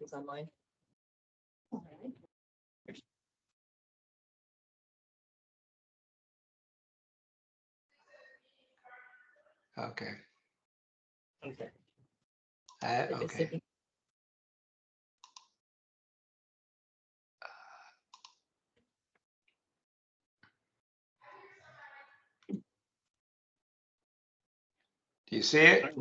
It's online. All right. Okay. Okay. Okay. Do you see it?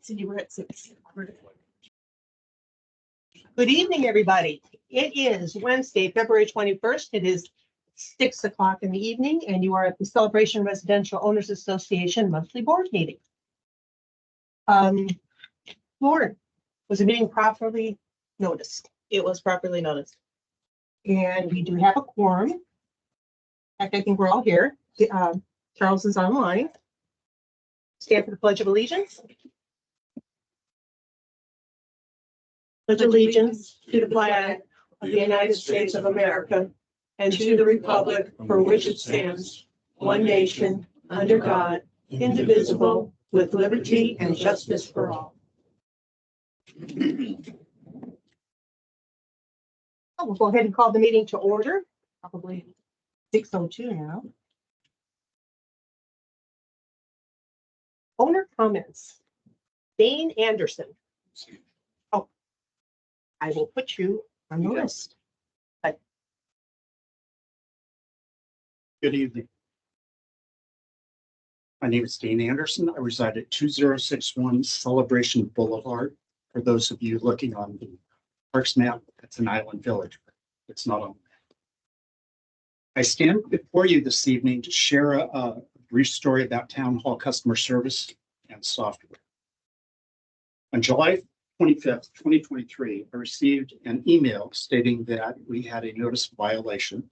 See, we're at 6. Good evening, everybody. It is Wednesday, February 21st. It is 6 o'clock in the evening, and you are at the Celebration Residential Owners Association monthly board meeting. Lauren, was the meeting properly noticed? It was properly noticed. And we do have a quorum. In fact, I think we're all here. Charles is online. Stand for the Pledge of Allegiance. Pledge allegiance to the flag of the United States of America and to the republic for which it stands, one nation, under God, indivisible, with liberty and justice for all. We'll go ahead and call the meeting to order. Probably 6:02 now. Owner comments. Dane Anderson. Oh, I will put you on the list. Good evening. My name is Dane Anderson. I reside at 2061 Celebration Boulevard. For those of you looking on the Parks map, it's an island village. It's not on. I stand before you this evening to share a brief story about Town Hall customer service and software. On July 25th, 2023, I received an email stating that we had a notice of violation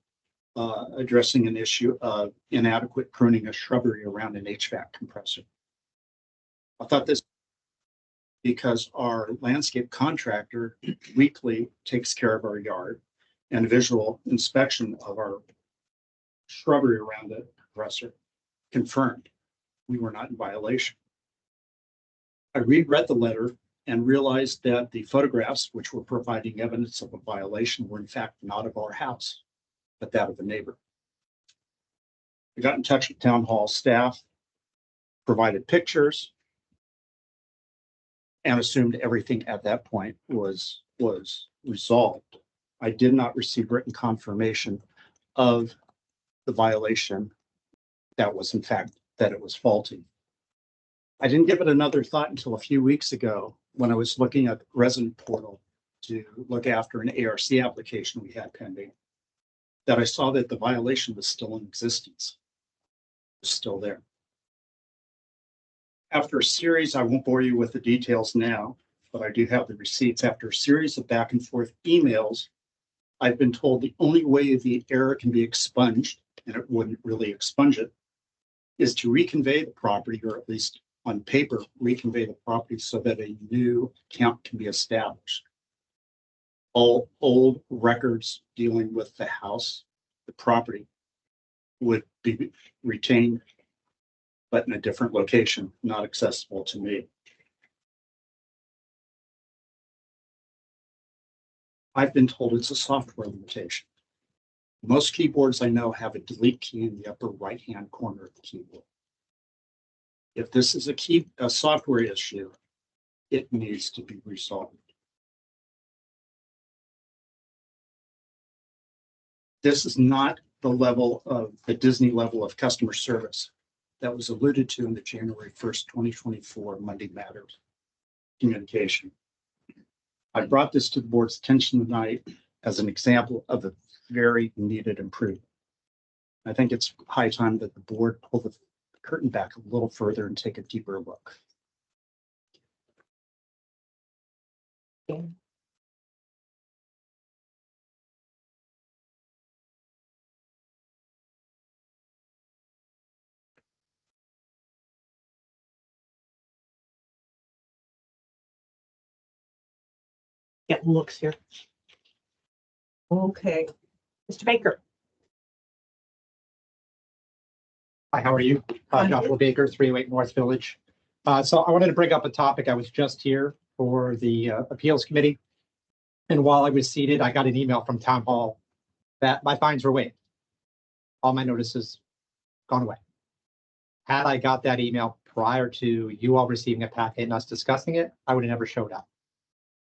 addressing an issue of inadequate pruning of shrubbery around an HVAC compressor. I thought this because our landscape contractor weekly takes care of our yard and visual inspection of our shrubbery around the compressor confirmed we were not in violation. I reread the letter and realized that the photographs which were providing evidence of a violation were in fact not of our house, but that of the neighbor. I got in touch with Town Hall staff, provided pictures, and assumed everything at that point was resolved. I did not receive written confirmation of the violation that was in fact that it was faulty. I didn't give it another thought until a few weeks ago when I was looking at the resident portal to look after an ARC application we had pending, that I saw that the violation was still in existence. It was still there. After a series, I won't bore you with the details now, but I do have the receipts. After a series of back and forth emails, I've been told the only way the error can be expunged, and it wouldn't really expunge it, is to reconvey the property, or at least on paper, reconvey the property so that a new account can be established. All old records dealing with the house, the property, would be retained, but in a different location, not accessible to me. I've been told it's a software limitation. Most keyboards I know have a delete key in the upper right-hand corner of the keyboard. If this is a software issue, it needs to be resolved. This is not the Disney level of customer service that was alluded to in the January 1st, 2024 Monday Matters communication. I brought this to the board's attention tonight as an example of a very needed improvement. I think it's high time that the board pull the curtain back a little further and take a deeper look. Getting looks here. Okay, Mr. Baker. Hi, how are you? Hi. Joshua Baker, 308 North Village. So I wanted to bring up a topic. I was just here for the appeals committee. And while I was seated, I got an email from town hall that my fines were waived. All my notices gone away. Had I got that email prior to you all receiving a packet and us discussing it, I would have never showed up.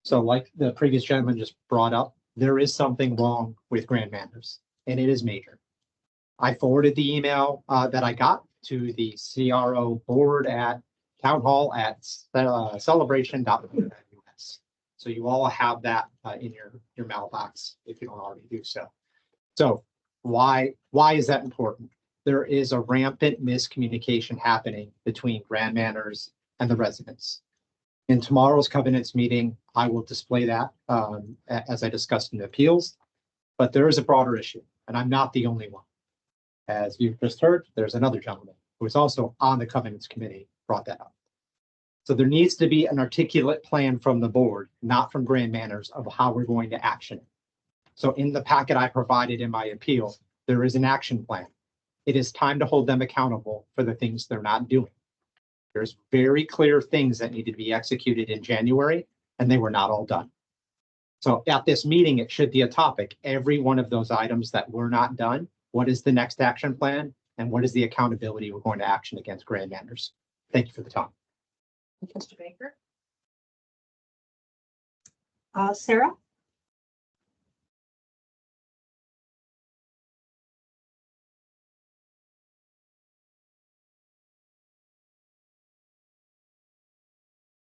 So like the previous gentleman just brought up, there is something wrong with Grand Manners, and it is major. I forwarded the email that I got to the CRO board at town hall at celebration.us. So you all have that in your mailbox if you don't already do so. So why is that important? There is a rampant miscommunication happening between Grand Manners and the residents. In tomorrow's covenants meeting, I will display that as I discussed in the appeals, but there is a broader issue, and I'm not the only one. As you've just heard, there's another gentleman who is also on the covenants committee brought that up. So there needs to be an articulate plan from the board, not from Grand Manners, of how we're going to action it. So in the packet I provided in my appeal, there is an action plan. It is time to hold them accountable for the things they're not doing. There's very clear things that need to be executed in January, and they were not all done. So at this meeting, it should be a topic. Every one of those items that were not done, what is the next action plan? And what is the accountability we're going to action against Grand Manners? Thank you for the time. Mr. Baker. Sarah?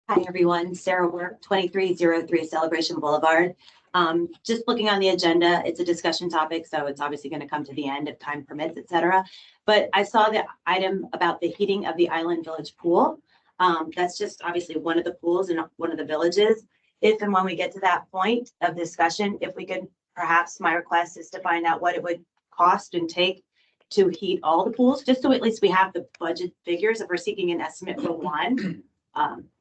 Hi, everyone. Sarah Work, 2303 Celebration Boulevard. Just looking on the agenda, it's a discussion topic, so it's obviously going to come to the end if time permits, et cetera. But I saw the item about the heating of the Island Village pool. That's just obviously one of the pools in one of the villages. If and when we get to that point of discussion, if we could, perhaps my request is to find out what it would cost and take to heat all the pools, just so at least we have the budget figures. If we're seeking an estimate for one,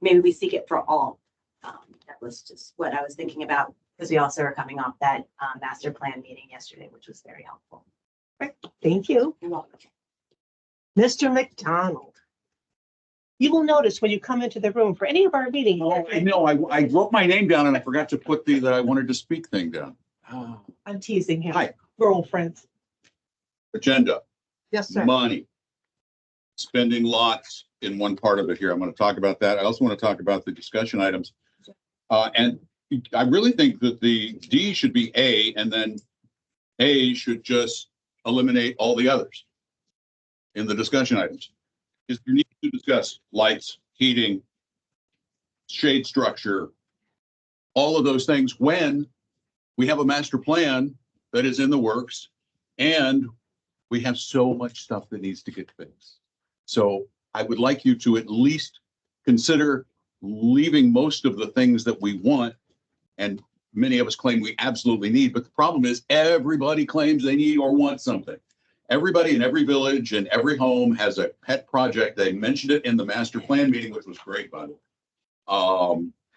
maybe we seek it for all. That was just what I was thinking about, because we also are coming off that master plan meeting yesterday, which was very helpful. Thank you. You're welcome. Mr. McDonald. You will notice when you come into the room for any of our meetings. Oh, I know, I wrote my name down and I forgot to put that I wanted to speak thing down. I'm teasing him. Hi. We're old friends. Agenda, Yes, sir. money, spending lots in one part of it here. I'm going to talk about that. I also want to talk about the discussion items. And I really think that the D should be A, and then A should just eliminate all the others in the discussion items. Is you need to discuss lights, heating, shade structure, all of those things when we have a master plan that is in the works and we have so much stuff that needs to get fixed. So I would like you to at least consider leaving most of the things that we want, and many of us claim we absolutely need, but the problem is everybody claims they need or want something. Everybody in every village and every home has a pet project. They mentioned it in the master plan meeting, which was great, by the way,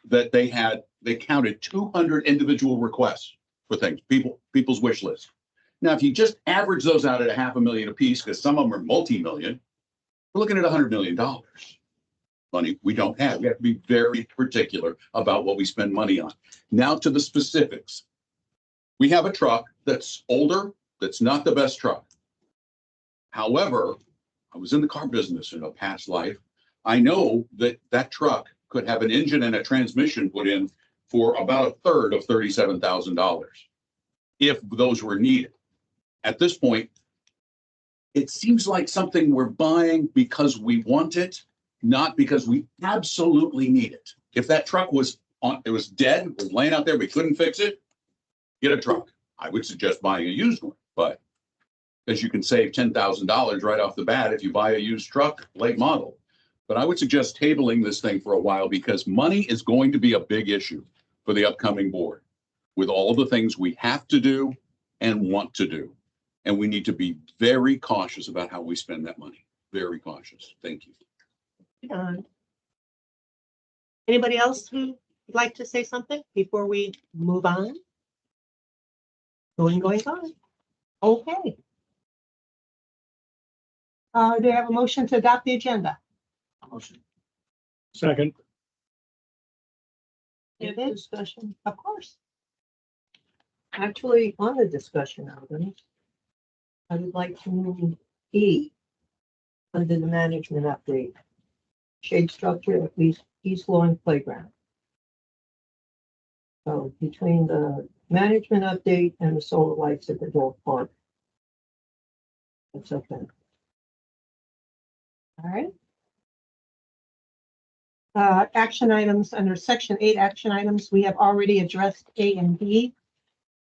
that they counted 200 individual requests for things, people's wish list. Now, if you just average those out at $500,000 a piece, because some of them are multi-million, we're looking at $100 million. Money we don't have. We have to be very particular about what we spend money on. Now to the specifics. We have a truck that's older, that's not the best truck. However, I was in the car business in a past life. I know that that truck could have an engine and a transmission put in for about a third of $37,000 if those were needed. At this point, it seems like something we're buying because we want it, not because we absolutely need it. If that truck was dead, was laying out there, we couldn't fix it, get a truck. I would suggest buying a used one, but as you can save $10,000 right off the bat if you buy a used truck, late model. But I would suggest tabling this thing for a while because money is going to be a big issue for the upcoming board with all the things we have to do and want to do. And we need to be very cautious about how we spend that money. Very cautious. Thank you. Anybody else who you'd like to say something before we move on? Going. Okay. Do you have a motion to adopt the agenda? Motion. Second. It is discussion, of course. Actually, on the discussion item, I would like to move E under the management update. Shade structure at East Lawn Playground. So between the management update and the solar lights at the dog park. That's okay. All right. Action items under section 8 action items, we have already addressed A and B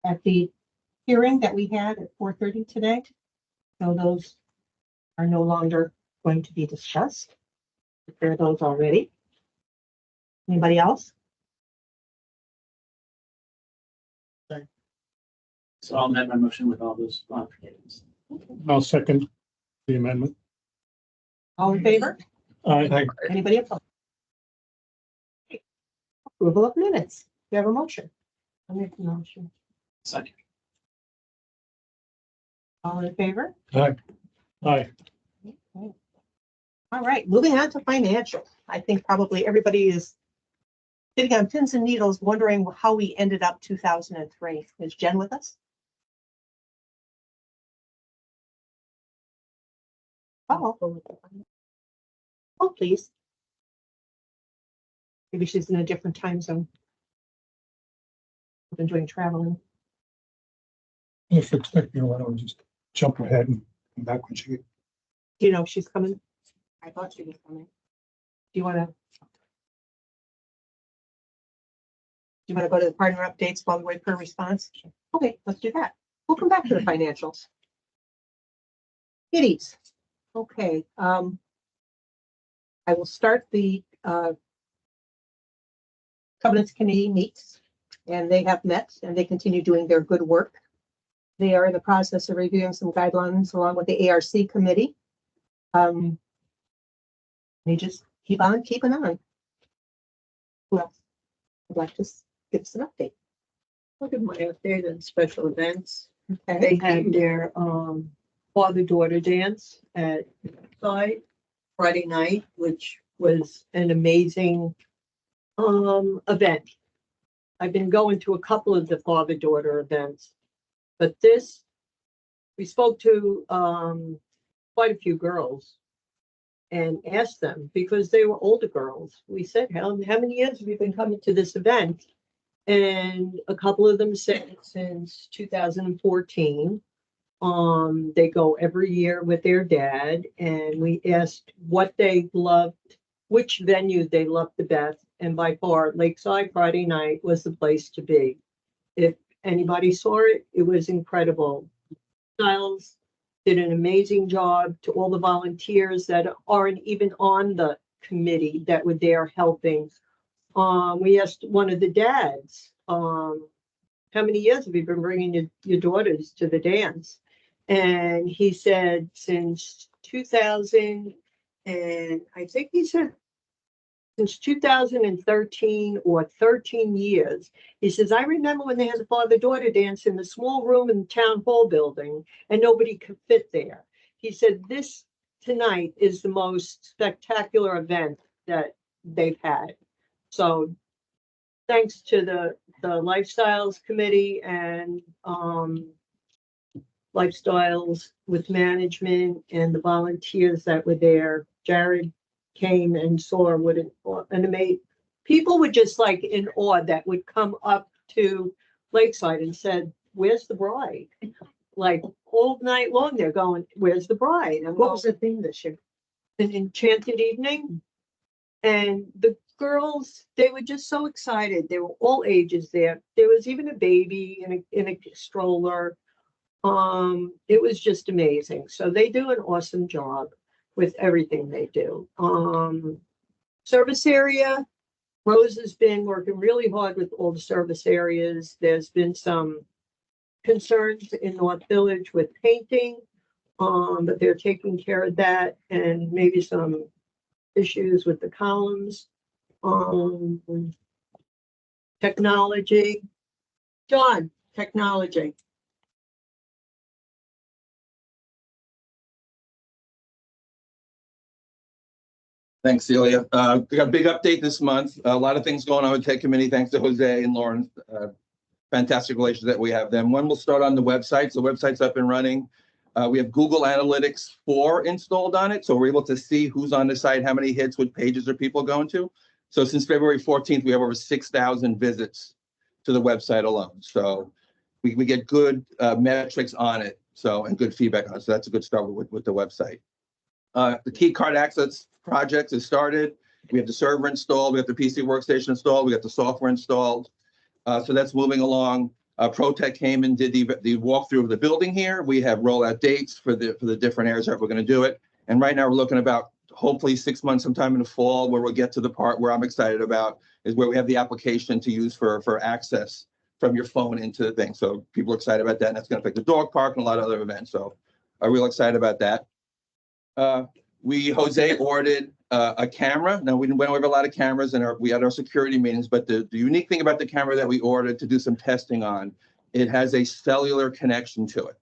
at the hearing that we had at 4:30 today. So those are no longer going to be discussed. There are those already. Anybody else? So I'll amend my motion with all those modifications. I'll second the amendment. All in favor? Aye. Anybody opposed? Approval of minutes. Do you have a motion? I'll make the motion. Second. All in favor? Aye. All right, moving on to financial. I think probably everybody is sitting on pins and needles wondering how we ended up 2003. Is Jen with us? Oh, please. Maybe she's in a different time zone. Been doing traveling. If you expect me, why don't we just jump ahead and come back when she. Do you know if she's coming? I thought she was coming. Do you want to go to the partner updates while we wait for a response? Okay, let's do that. We'll come back to the financials. Kitties. Okay, I will start the Covenants Committee meets, and they have met and they continue doing their good work. They are in the process of reviewing some guidelines along with the ARC committee. They just keep on keeping on. Who else would like to give us an update? Look at my update on special events. Okay. They had their father-daughter dance at side Friday night, which was an amazing event. I've been going to a couple of the father-daughter events, but this, we spoke to quite a few girls and asked them, because they were older girls. We said, how many years have you been coming to this event? And a couple of them said since 2014. They go every year with their dad, and we asked what they loved, which venue they loved the best, and by far Lakeside Friday night was the place to be. If anybody saw it, it was incredible. Styles did an amazing job. To all the volunteers that aren't even on the committee that were there helping. We asked one of the dads, how many years have you been bringing your daughters to the dance? And he said since 2000, and I think he said since 2013 or 13 years. He says, I remember when they had the father-daughter dance in the small room in the town hall building and nobody could fit there. He said, this tonight is the most spectacular event that they've had. So thanks to the Lifestyles Committee and Lifestyles with management and the volunteers that were there. Jared came and saw what an amazing, people were just like in awe that would come up to Lakeside and said, where's the bride? Like all night long, they're going, where's the bride? And What was the theme this year? an enchanted evening. And the girls, they were just so excited. They were all ages there. There was even a baby in a stroller. It was just amazing. So they do an awesome job with everything they do. Service area, Rose has been working really hard with all the service areas. There's been some concerns in North Village with painting, but they're taking care of that, and maybe some issues with the columns. Technology. John, technology. Thanks, Celia. We got a big update this month. A lot of things going on with Tech Committee. Thanks to Jose and Lauren. Fantastic relations that we have them. One will start on the website. So the website's up and running. We have Google Analytics 4 installed on it. So we're able to see who's on the site, how many hits, what pages are people going to. So since February 14th, we have over 6,000 visits to the website alone. So we get good metrics on it. So, and good feedback on it. So that's a good start with the website. The key card access project is started. We have the server installed. We have the PC workstation installed. We got the software installed. So that's moving along. ProTech came and did the walkthrough of the building here. We have rollout dates for the different areas that we're going to do it. And right now we're looking about hopefully 6 months, sometime in the fall, where we'll get to the part where I'm excited about is where we have the application to use for access from your phone into the thing. So people are excited about that. And that's going to affect the dog park and a lot of other events. So I'm real excited about that. Jose ordered a camera. Now, we went over a lot of cameras and we had our security meetings, but the unique thing about the camera that we ordered to do some testing on, it has a cellular connection to it.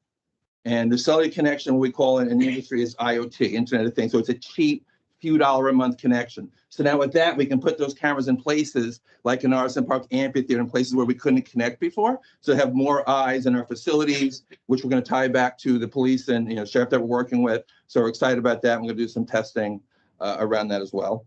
And the cellular connection, what we call it in the industry, is IoT, Internet of Things. So it's a cheap, few dollar a month connection. So now with that, we can put those cameras in places like in RSM Park Amphitheater, in places where we couldn't connect before. So have more eyes in our facilities, which we're going to tie back to the police and sheriff that we're working with. So we're excited about that. I'm going to do some testing around that as well.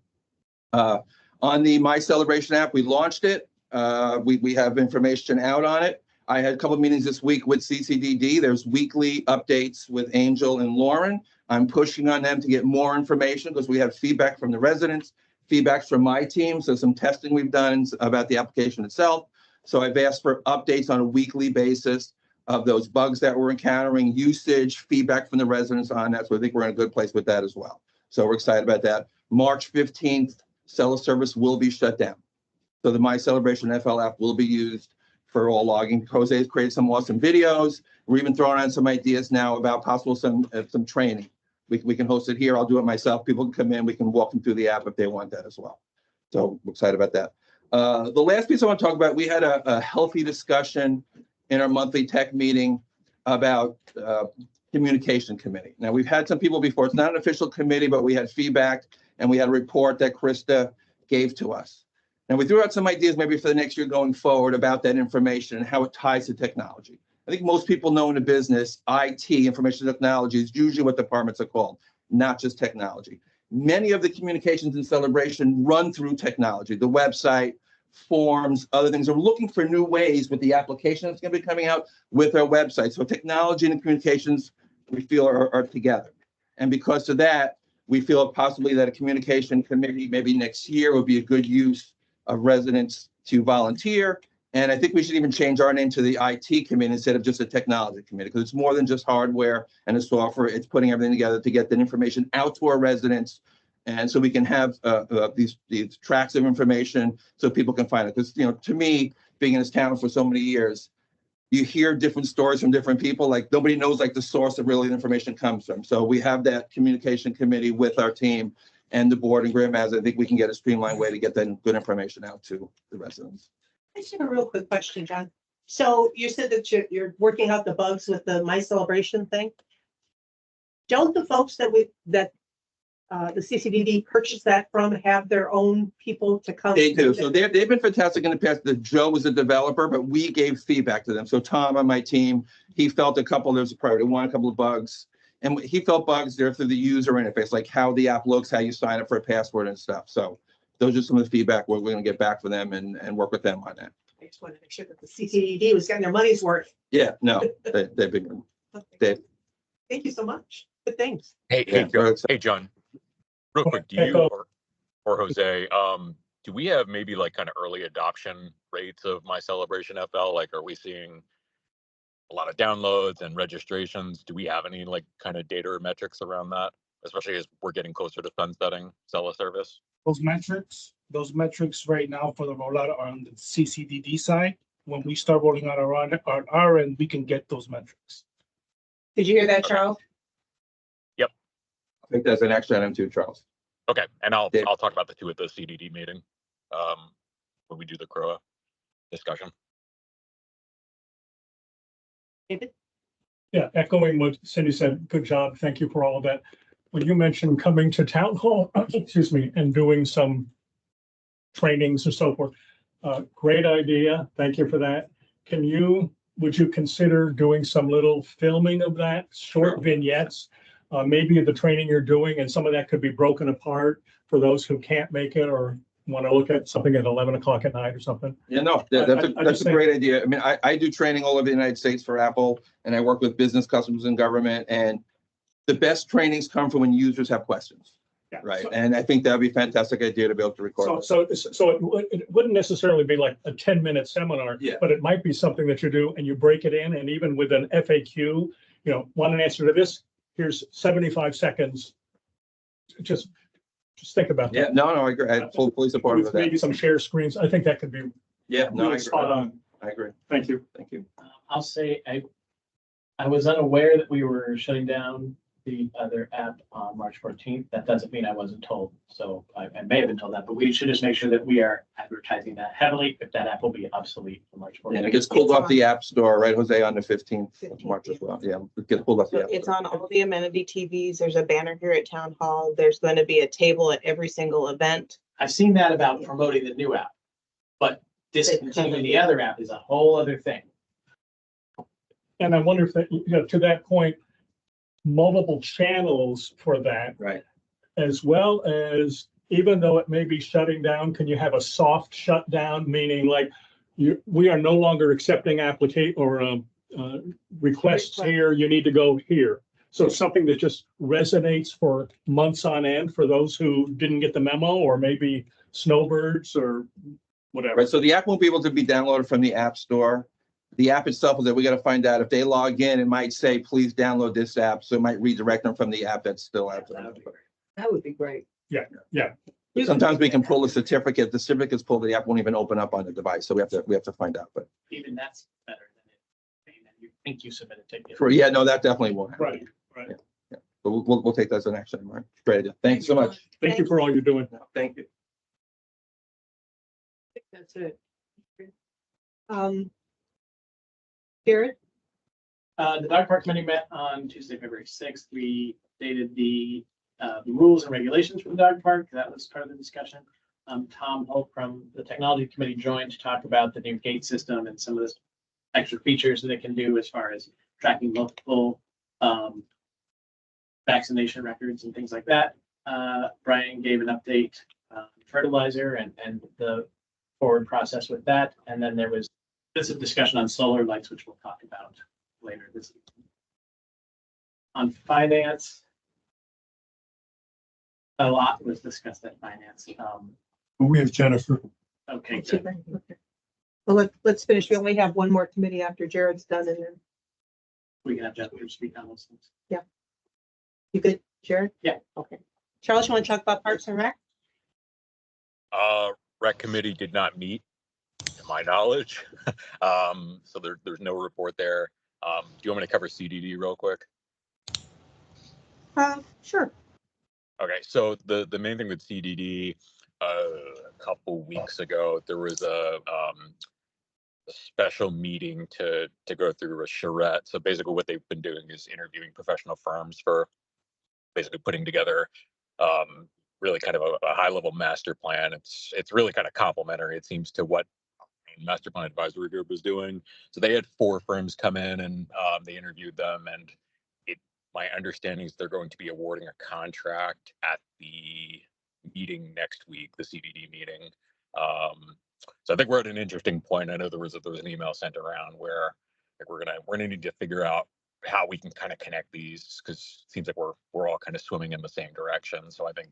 On the My Celebration app, we launched it. We have information out on it. I had a couple of meetings this week with CCDD. There's weekly updates with Angel and Lauren. I'm pushing on them to get more information because we have feedback from the residents, feedback from my team. So some testing we've done about the application itself. So I've asked for updates on a weekly basis of those bugs that we're encountering, usage, feedback from the residents on that. So I think we're in a good place with that as well. So we're excited about that. March 15th, cell service will be shut down. So the My Celebration FL app will be used for all logging. Jose has created some awesome videos. We're even throwing on some ideas now about possible some training. We can host it here. I'll do it myself. People can come in. We can walk them through the app if they want that as well. So we're excited about that. The last piece I want to talk about, we had a healthy discussion in our monthly tech meeting about communication committee. Now, we've had some people before. It's not an official committee, but we had feedback and we had a report that Krista gave to us. Now, we threw out some ideas maybe for the next year going forward about that information and how it ties to technology. I think most people know in the business, IT, information technology, is usually what departments are called, not just technology. Many of the communications in Celebration run through technology, the website, forms, other things. We're looking for new ways with the application that's going to be coming out with our website. So technology and communications, we feel are together. And because of that, we feel possibly that a communication committee maybe next year would be a good use of residents to volunteer. And I think we should even change our name to the IT committee instead of just a technology committee, because it's more than just hardware and the software. It's putting everything together to get that information out to our residents. And so we can have these tracks of information so people can find it. Because, to me, being in this town for so many years, you hear different stories from different people. Like nobody knows the source of really the information comes from. So we have that communication committee with our team and the board and Grandmas. I think we can get a streamlined way to get that good information out to the residents. I just have a real quick question, John. So you said that you're working out the bugs with the My Celebration thing. Don't the folks that the CCDD purchased that from have their own people to come? They do. So they've been fantastic in the past. Joe was a developer, but we gave feedback to them. So Tom on my team, he felt there's a priority one, a couple of bugs. And he felt bugs there through the user interface, like how the app looks, how you sign up for a password and stuff. So those are some of the feedback we're going to get back from them and work with them on that. I just wanted to make sure that the CCDD was getting their money's worth. Yeah, no, they've been good. Thank you so much. Good things. Hey, John. Real quick, do you or Jose, do we have maybe kind of early adoption rates of My Celebration FL? Like, are we seeing a lot of downloads and registrations? Do we have any kind of data or metrics around that, especially as we're getting closer to sunsetting Cella service? Those metrics right now for the rollout are on the CCDD side. When we start rolling out our end, we can get those metrics. Did you hear that, Charles? Yep. I think that's an action item too, Charles. Okay, and I'll talk about the two at the CDD meeting when we do the CROA. discussion. David? Yeah, echoing what Cindy said, good job. Thank you for all of that. When you mentioned coming to town hall, excuse me, and doing some trainings and so forth, great idea. Thank you for that. Would you consider doing some little filming of that, short vignettes? Maybe the training you're doing, and some of that could be broken apart for those who can't make it or want to look at something at 11 o'clock at night or something. Yeah, no, I that's just a think- great idea. I mean, I do training all over the United States for Apple, and I work with business customers and government, and the best trainings come from when users have questions, Yeah. right? So- And I think that'd be a fantastic idea to be able to record. So it wouldn't necessarily be like a 10-minute seminar, Yeah. but it might be something that you do and you break it in, and even with an FAQ, want an answer to this, here's 75 seconds. Just think about Yeah, that. no, I agree. I fully support With that. maybe some share screens. I think that could be Yeah, no, I really agree. spot on. I agree. Thank you. Thank you. I'll say I was unaware that we were shutting down the other app on March 14th. That doesn't mean I wasn't told. So I may have been told that, but we should just make sure that we are advertising that heavily if that app will be obsolete for March 14th. And it gets pulled off the App Store, right, Jose, on the 15th of March as well. Yeah, it gets pulled off the App It's Store. on all the amenity TVs. There's a banner here at Town Hall. There's going to be a table at every single event. I've seen that about promoting the new app, but discontinuing the other app is a whole other thing. And I wonder if that, to that point, multiple channels for that, Right. as well as, even though it may be shutting down, can you have a soft shutdown, meaning like we are no longer accepting requests here, you need to go here. So something that just resonates for months on end for those who didn't get the memo, or maybe snowbirds or whatever. Right, so the app won't be able to be downloaded from the App Store. The app itself is that we got to find out if they log in, it might say, please download this app. So it might redirect them from the app that's still out there. That would be great. Yeah. But sometimes we can pull a certificate. The certificate's pulled, the app won't even open up on the device. So we have to find out, but Even that's better than it saying that you think you submitted a ticket. yeah, no, that definitely won't happen. Right. But we'll take that as an action, Mark. Great idea. Thank you so much. Thank you for all you're doing. No, thank you. That's it. Jared? The dog park committee met on Tuesday, February 6th. We dated the rules and regulations for the dog park. That was part of the discussion. Tom Hope from the technology committee joined to talk about the new gate system and some of the extra features that it can do as far as tracking multiple vaccination records and things like that. Brian gave an update on fertilizer and the forward process with that. And then there was a discussion on solar lights, which we'll talk about later this evening. On finance, a lot was discussed at finance. We have Jennifer. Okay, good. Well, let's finish. We only have one more committee after Jared's done, and then We can have Jennifer speak on those things. you good, Jared? Yeah. Okay. Charles, you want to talk about Parks and Rec? Rec committee did not meet, to my knowledge. So there's no report there. Do you want me to cover CDD real quick? Sure. Okay, so the main thing with CDD, a couple weeks ago, there was a special meeting to go through a charrette. So basically what they've been doing is interviewing professional firms for basically putting together really kind of a high level master plan. It's really kind of complementary, it seems, to what Master Plan Advisory Group is doing. So they had 4 firms come in and they interviewed them, and my understanding is they're going to be awarding a contract at the meeting next week, the CDD meeting. So I think we're at an interesting point. I know there was an email sent around where like, we're gonna need to figure out how we can kind of connect these, because it seems like we're all kind of swimming in the same direction. So I think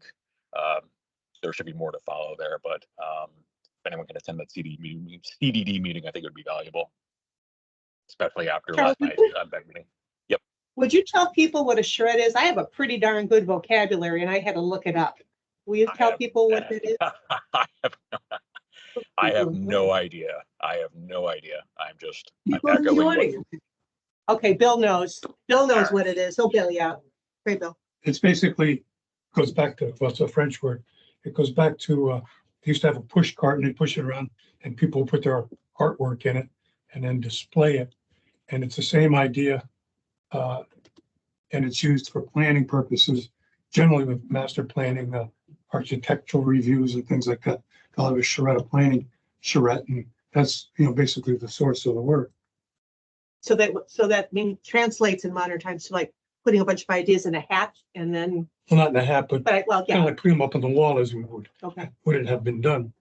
there should be more to follow there. But if anyone can attend that CDD meeting, I think it would be valuable, especially after Charles, last night's meeting. Would you tell people what a shred is? I have a pretty darn good vocabulary and I had to look it up. Will you tell people what it is? I have no idea. I'm just You I'm go to the echoing what- audience. Okay, Bill knows. Bill knows what it is. He'll bail you out. Great, Bill. It's basically, goes back to, well, it's a French word. It goes back to, they used to have a push cart and they push it around and people put their artwork in it and then display it. And it's the same idea. And it's used for planning purposes, generally with master planning, architectural reviews and things like that. They'll have a charrette, a planning charrette, and that's, basically the source of the work. So that translates in modern times to like putting a bunch of ideas in a hat and then, Well, not in a hat, but well, kind of yeah, like putting them up on the wall as we would it have been done.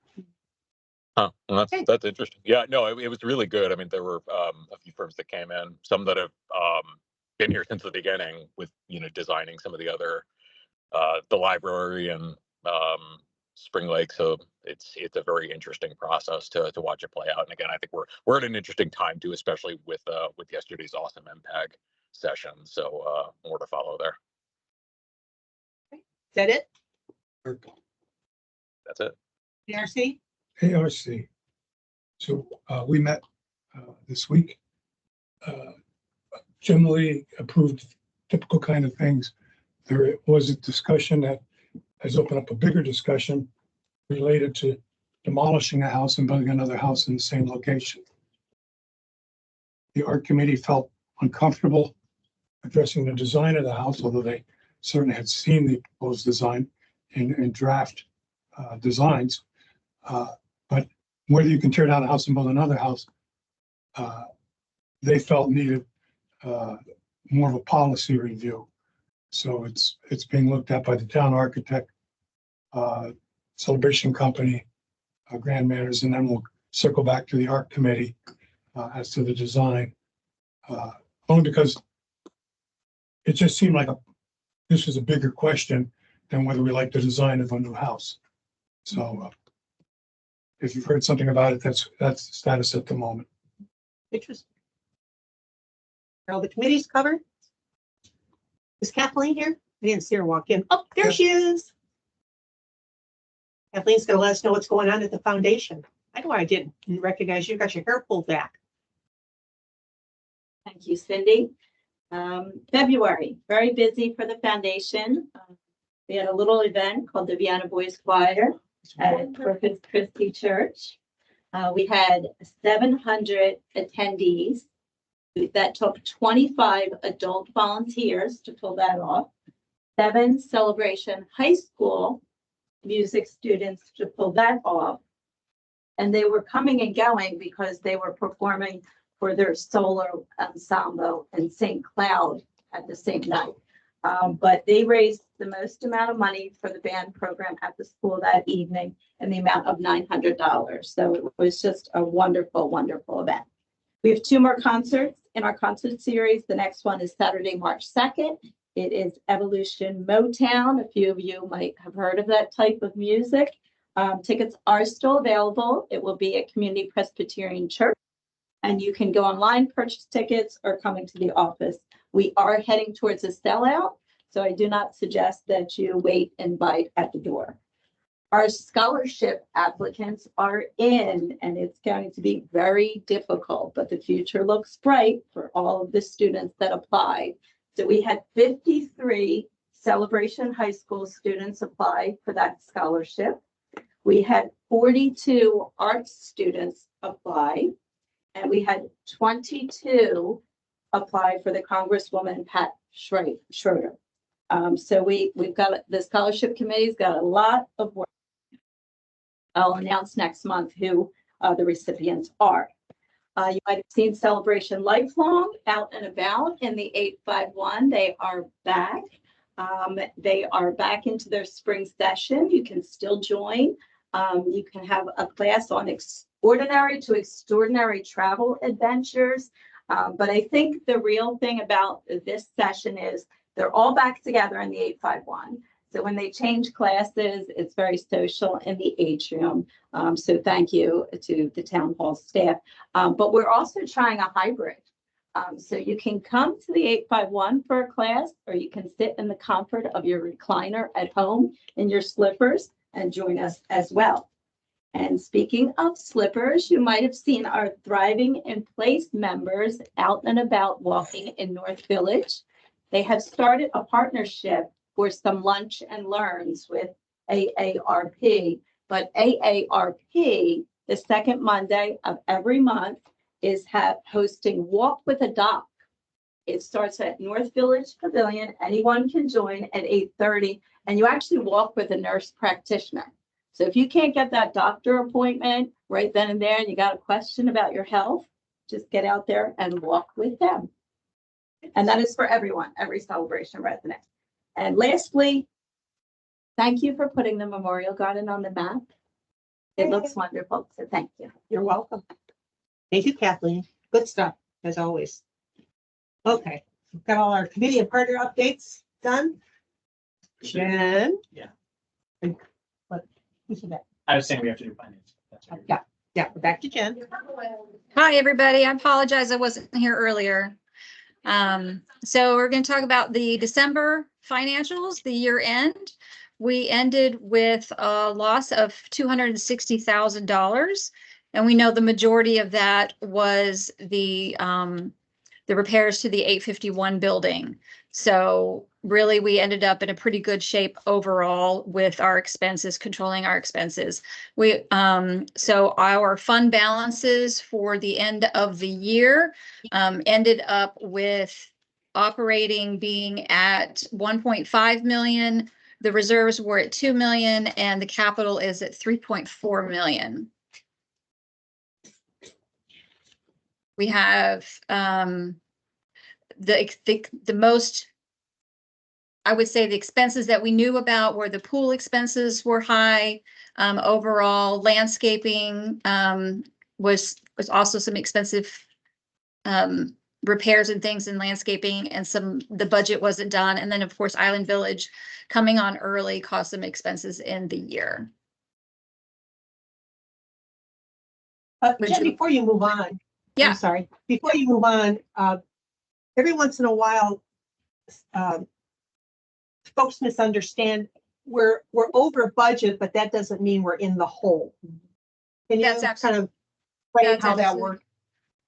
Huh, well, Okay. that's interesting. Yeah, no, it was really good. I mean, there were a few firms that came in, some that have been here since the beginning with, designing some of the other, the library and Spring Lake. So it's a very interesting process to watch it play out. And again, I think we're at an interesting time too, especially with yesterday's awesome MPAG session. So more to follow there. is that it? That's it. PRC? ARC. So we met this week. Generally approved typical kind of things. There was a discussion that has opened up a bigger discussion related to demolishing a house and building another house in the same location. The art committee felt uncomfortable addressing the design of the house, although they certainly had seen the proposed design in draft designs. But whether you can tear down a house and build another house, they felt needed more of a policy review. So it's being looked at by the town architect, celebration company, grand manners, and then we'll circle back to the art committee as to the design. Only because it just seemed like this was a bigger question than whether we like the design of a new house. So if you've heard something about it, that's the status at the moment. Interesting. Are all the committees covered? Is Kathleen here? I didn't see her walk in. Oh, there she is. Kathleen's gonna let us know what's going on at the foundation. I know I didn't recognize you. Got your hair pulled back. Thank you, Cindy. February, very busy for the foundation. We had a little event called the Vienna Boys Choir at Corpus Christi Church. We had 700 attendees. That took 25 adult volunteers to pull that off. 7 Celebration High School music students to pull that off. And they were coming and going because they were performing for their solo ensemble in St. Cloud at the same night. But they raised the most amount of money for the band program at the school that evening in the amount of $900. So it was just a wonderful, wonderful event. We have 2 more concerts in our concert series. The next one is Saturday, March 2nd. It is Evolution Motown. A few of you might have heard of that type of music. Tickets are still available. It will be at Community Presbyterian Church. And you can go online, purchase tickets, or coming to the office. We are heading towards a sellout, so I do not suggest that you wait and bite at the door. Our scholarship applicants are in, and it's going to be very difficult, but the future looks bright for all of the students that applied. So we had 53 Celebration High School students apply for that scholarship. We had 42 arts students apply. And we had 22 apply for the Congresswoman Pat Schroeder. So we've got the scholarship committee's got a lot of work. I'll announce next month who the recipients are. You might have seen Celebration Lifelong out and about in the 851. They are back. They are back into their spring session. You can still join. You can have a class on ordinary to extraordinary travel adventures. But I think the real thing about this session is they're all back together in the 851. So when they change classes, it's very social in the atrium. So thank you to the town hall staff. But we're also trying a hybrid. So you can come to the 851 for a class, or you can sit in the comfort of your recliner at home in your slippers and join us as well. And speaking of slippers, you might have seen our Thriving in Place members out and about walking in North Village. They have started a partnership for some lunch and learns with AARP, but AARP the second Monday of every month is hosting Walk with a Doc. It starts at North Village Pavilion. Anyone can join at 8:30, and you actually walk with a nurse practitioner. So if you can't get that doctor appointment right then and there, and you got a question about your health, just get out there and walk with them. And that is for everyone, every celebration resident. And lastly, thank you for putting the Memorial Garden on the map. It looks wonderful, so thank you. You're welcome. Thank you, Kathleen. Good stuff, as always. Okay, we've got all our committee and partner updates done. Jen? Yeah. And what, who's that? I was saying we have to do finance. That's what you're- Yeah, we're back to Jen. Hi, everybody. I apologize I wasn't here earlier. So we're going to talk about the December financials, the year end. We ended with a loss of $260,000. And we know the majority of that was the repairs to the 851 building. So really, we ended up in a pretty good shape overall with our expenses, controlling our expenses. So our fund balances for the end of the year ended up with operating being at 1.5 million. The reserves were at 2 million and the capital is at 3.4 million. We have the most, I would say the expenses that we knew about were the pool expenses were high. Overall landscaping was also some expensive repairs and things in landscaping, and the budget wasn't done. And then of course, Island Village coming on early caused some expenses in the year. Jen, before you move on. Yeah. I'm sorry. Before you move on, every once in a while, folks misunderstand. We're over budget, but that doesn't mean we're in the hole. Can you kind of explain how that works?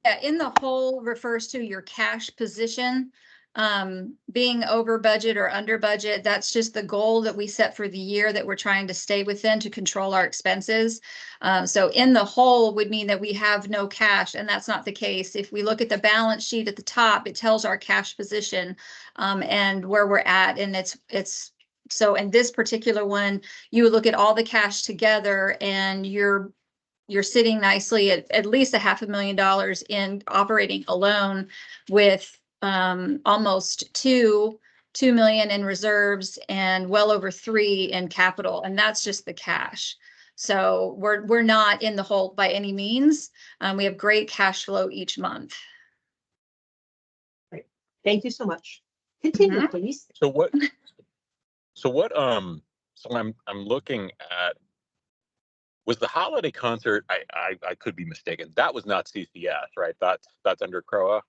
Yeah, in the hole refers to your cash position. Being over budget or under budget, that's just the goal that we set for the year that we're trying to stay within to control our expenses. So in the hole would mean that we have no cash, and that's not the case. If we look at the balance sheet at the top, it tells our cash position and where we're at. And it's so in this particular one, you would look at all the cash together and you're sitting nicely at least $500,000 in operating alone with almost 2 million in reserves and well over 3 in capital. And that's just the cash. So we're not in the hole by any means. We have great cash flow each month. Great. Thank you so much. Continue, please. So I'm looking at, was the holiday concert, I could be mistaken. That was not CCS, right? That's under CROA.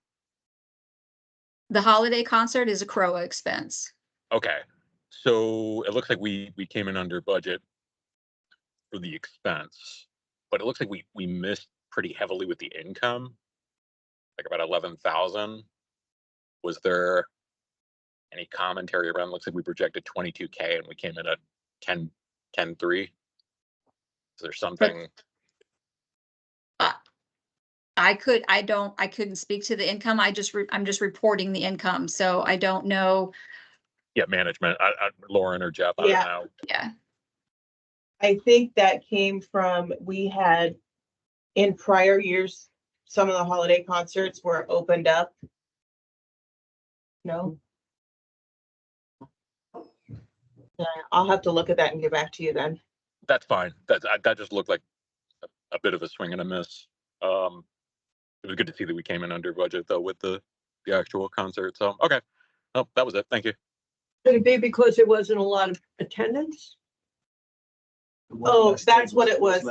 The holiday concert is a CROA expense. Okay. So it looks like we came in under budget for the expense, but it looks like we missed pretty heavily with the income, like about 11,000. Was there any commentary around? Looks like we projected 22K and we came in at 10.3. Is there something? I couldn't speak to the income. I'm just reporting the income. So I don't know. Yeah, management, Lauren or Jeff, I don't know. Yeah. I think that came from, we had in prior years, some of the holiday concerts were opened up. No. Yeah, I'll have to look at that and get back to you then. That's fine. That just looked like a bit of a swing and a miss. It was good to see that we came in under budget though with the actual concert. So, okay. Oh, that was it. Thank you. Could it be because there wasn't a lot of attendance? Oh, that's what it was.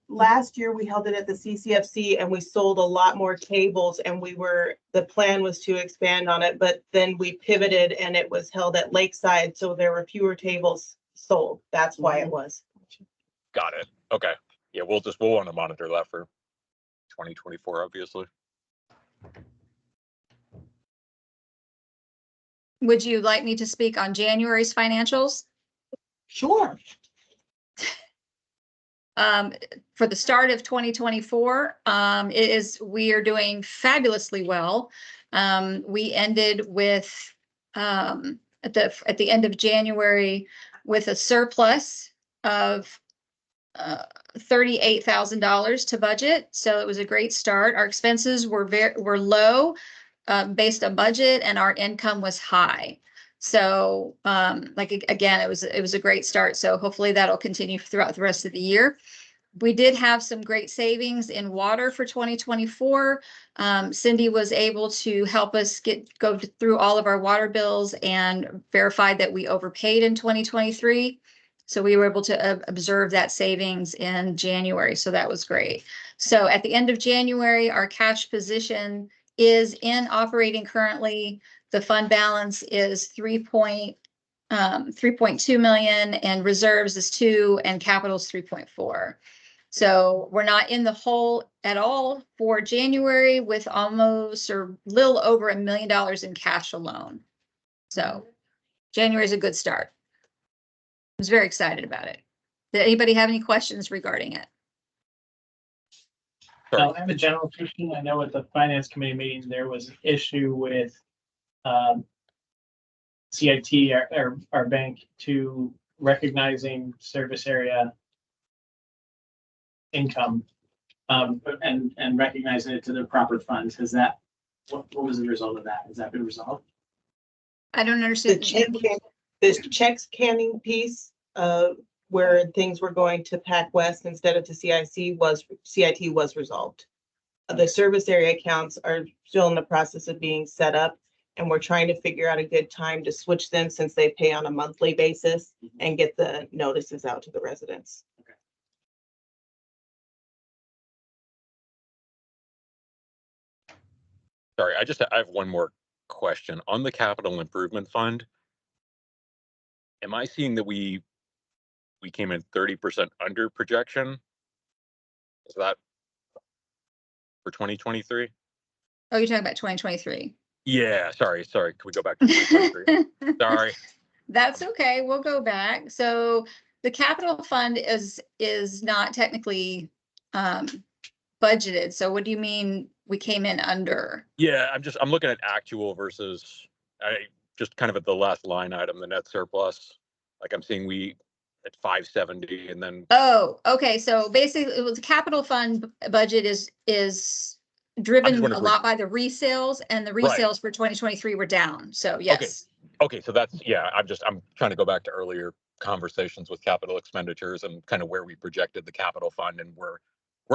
Last year we held it at the CCFC and we sold a lot more tables and the plan was to expand on it, but then we pivoted and it was held at Lakeside. So there were fewer tables sold. That's why it was. Got it. Okay. Yeah, we'll want to monitor that for 2024, obviously. Would you like me to speak on January's financials? Sure. for the start of 2024, we are doing fabulously well. We ended with, at the end of January with a surplus of $38,000 to budget. So it was a great start. Our expenses were low, based on budget, and our income was high. So, again, it was a great start. So hopefully that'll continue throughout the rest of the year. We did have some great savings in water for 2024. Cindy was able to help us go through all of our water bills and verified that we overpaid in 2023. So we were able to observe that savings in January. So that was great. So at the end of January, our cash position is in operating currently. The fund balance is 3.2 million, and reserves is 2, and capital is 3.4. So we're not in the hole at all for January with almost or little over $1 million in cash alone. So January is a good start. I was very excited about it. Did anybody have any questions regarding it? I have a general question. I know at the finance committee meeting, there was an issue with CIT, our bank, to recognizing service area income and recognizing it to the proper funds. Has that, what was the result of that? Has that been resolved? I don't The understand. checks canning piece, where things were going to PAC West instead of to CIT was resolved. The service area accounts are still in the process of being set up, and we're trying to figure out a good time to switch them since they pay on a monthly basis and get the notices out to the residents. Sorry, I have one more question on the capital improvement fund. Am I seeing that we came in 30% under projection? Is that for 2023? Oh, you're talking about 2023. Yeah, sorry. Can we go back to 2023? Sorry. That's okay. We'll go back. So the capital fund is not technically budgeted. So what do you mean we came in under? Yeah, I'm looking at actual versus just kind of at the last line item, the net surplus. Like I'm seeing we at 570 and then. Oh, okay. So basically it was capital fund budget is driven a lot by the resales, and the resales for 2023 were down. So yes. Okay. So that's, yeah, I'm trying to go back to earlier conversations with capital expenditures and kind of where we projected the capital fund, and we're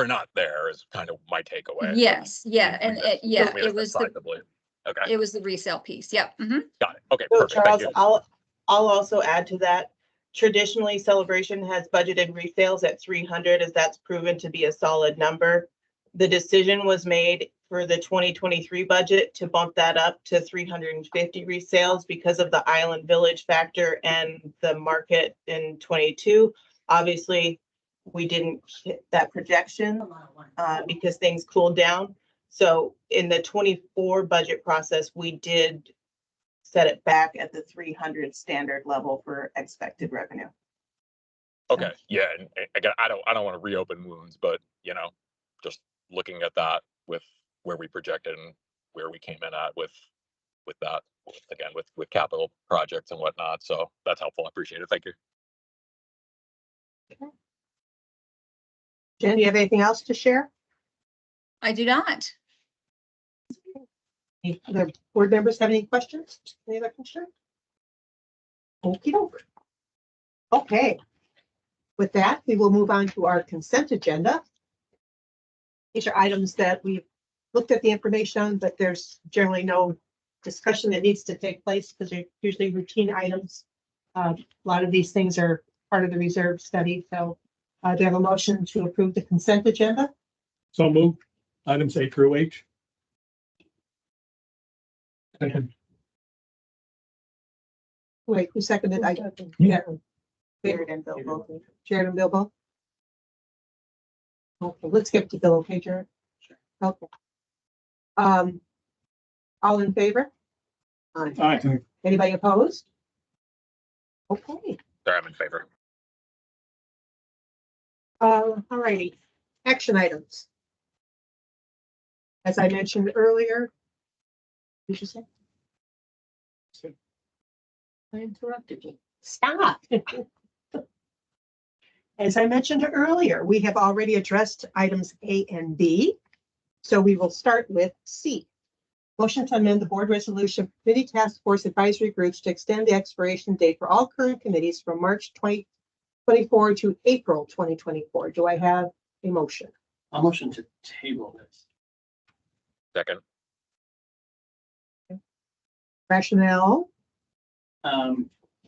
not there is kind of my takeaway. Yes. Yeah. And it was okay. It was the resale piece. Yep. Mm-hmm. Got it. Okay. So Perfect. Charles, Thank you. I'll also add to that. Traditionally, Celebration has budgeted resales at 300, as that's proven to be a solid number. The decision was made for the 2023 budget to bump that up to 350 resales because of the Island Village factor and the market in 22. Obviously, we didn't hit that projection because things cooled down. So in the 24 budget process, we did set it back at the 300 standard level for expected revenue. Okay. Yeah. And again, I don't want to reopen wounds, but just looking at that with where we projected and where we came in at with that, again, with capital projects and whatnot. So that's helpful. I appreciate it. Thank you. Jen, do you have anything else to share? I do not. Any other board members have any questions? Any other concern? Okey doke. Okay. With that, we will move on to our consent agenda. These are items that we've looked at the information on, but there's generally no discussion that needs to take place because they're usually routine items. A lot of these things are part of the reserve study. So do you have a motion to approve the consent agenda? So moved. Items A through H. Second. Wait, who seconded? Yeah. Jared and Bill. Jared and Bilbo. Okay, let's skip to Bill. Okay, Jared. Okay. All in favor? Aye. Anybody opposed? Okay. Sorry, I'm in favor. All righty, action items. As I mentioned earlier. Did you say? I interrupted you. Stop. As I mentioned earlier, we have already addressed items A and B. So we will start with C. Motion to amend the board resolution committee task force advisory groups to extend the expiration date for all current committees from March 2024 to April 2024. Do I have a motion? I'll motion to table this. Second. Rationale?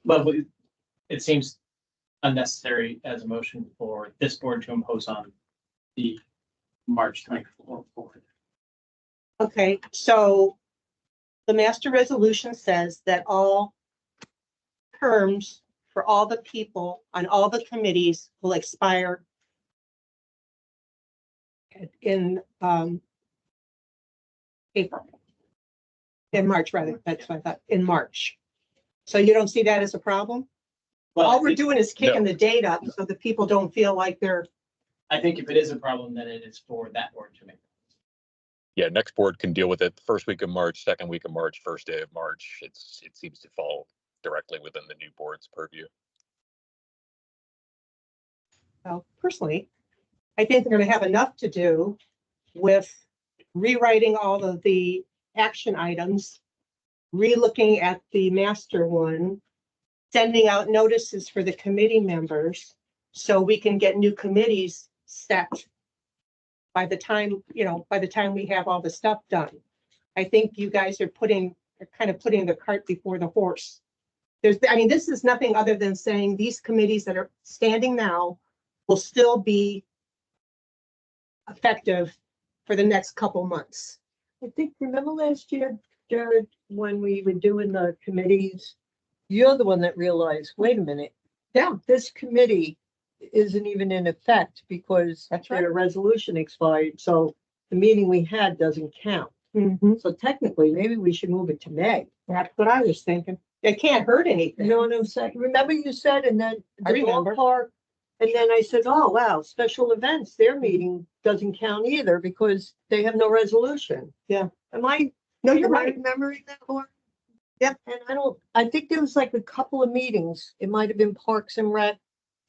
Well, it seems unnecessary as a motion for this board to impose on the March 24th board. Okay, so the master resolution says that all terms for all the people on all the committees will expire in April. In March, rather, that's what I thought, in March. So you don't see that as a problem? Well, All we're doing is kicking No. the date up so that people don't feel like they're, I think if it is a problem, then it is for that board to make. Yeah, next board can deal with it first week of March, second week of March, first day of March. It seems to fall directly within the new board's purview. well, personally, I think they're gonna have enough to do with rewriting all of the action items, relooking at the master one, sending out notices for the committee members, so we can get new committees set by the time, by the time we have all the stuff done. I think you guys are kind of putting the cart before the horse. This is nothing other than saying these committees that are standing now will still be effective for the next couple months. I think, remember last year, Jared, when we were doing the committees, you're the one that realized, wait a minute. Yeah. This committee isn't even in effect because That's right. their resolution expired, so the meeting we had doesn't count. So technically, maybe we should move it to May. That's what I was thinking. It can't hurt anything. You know what I'm saying? Remember you said, and then I the remember. ballpark, and then I said, oh, wow, special events, their meeting doesn't count either because they have no resolution. Yeah. Am I No, you're Am I right. remembering that, Laura? Yep. And I think there was like a couple of meetings. It might have been Parks and Rec,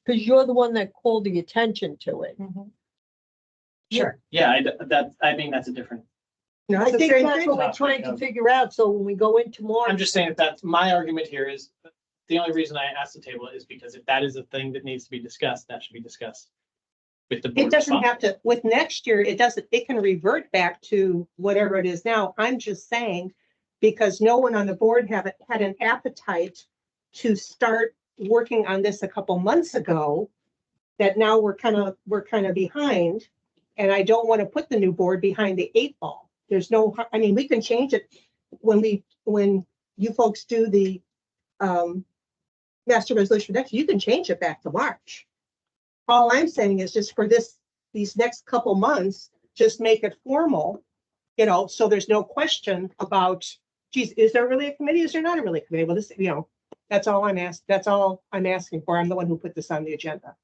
because you're the one that called the attention to it. Sure. Yeah, I think that's a different. No, I it's the think same that's thing. what we're trying to figure out. So when we go into March. I'm just saying that's my argument here is the only reason I asked the table is because if that is a thing that needs to be discussed, that should be discussed with the board. It doesn't have to, with next year, it can revert back to whatever it is now. I'm just saying, because no one on the board had an appetite to start working on this a couple months ago, that now we're kind of behind. And I don't want to put the new board behind the 8 ball. There's no, we can change it when you folks do the master resolution next, you can change it back to March. All I'm saying is just for these next couple months, just make it formal, so there's no question about, geez, is there really a committee? Is there not a really committee? Well, this, that's all I'm asking for. I'm the one who put this on the agenda.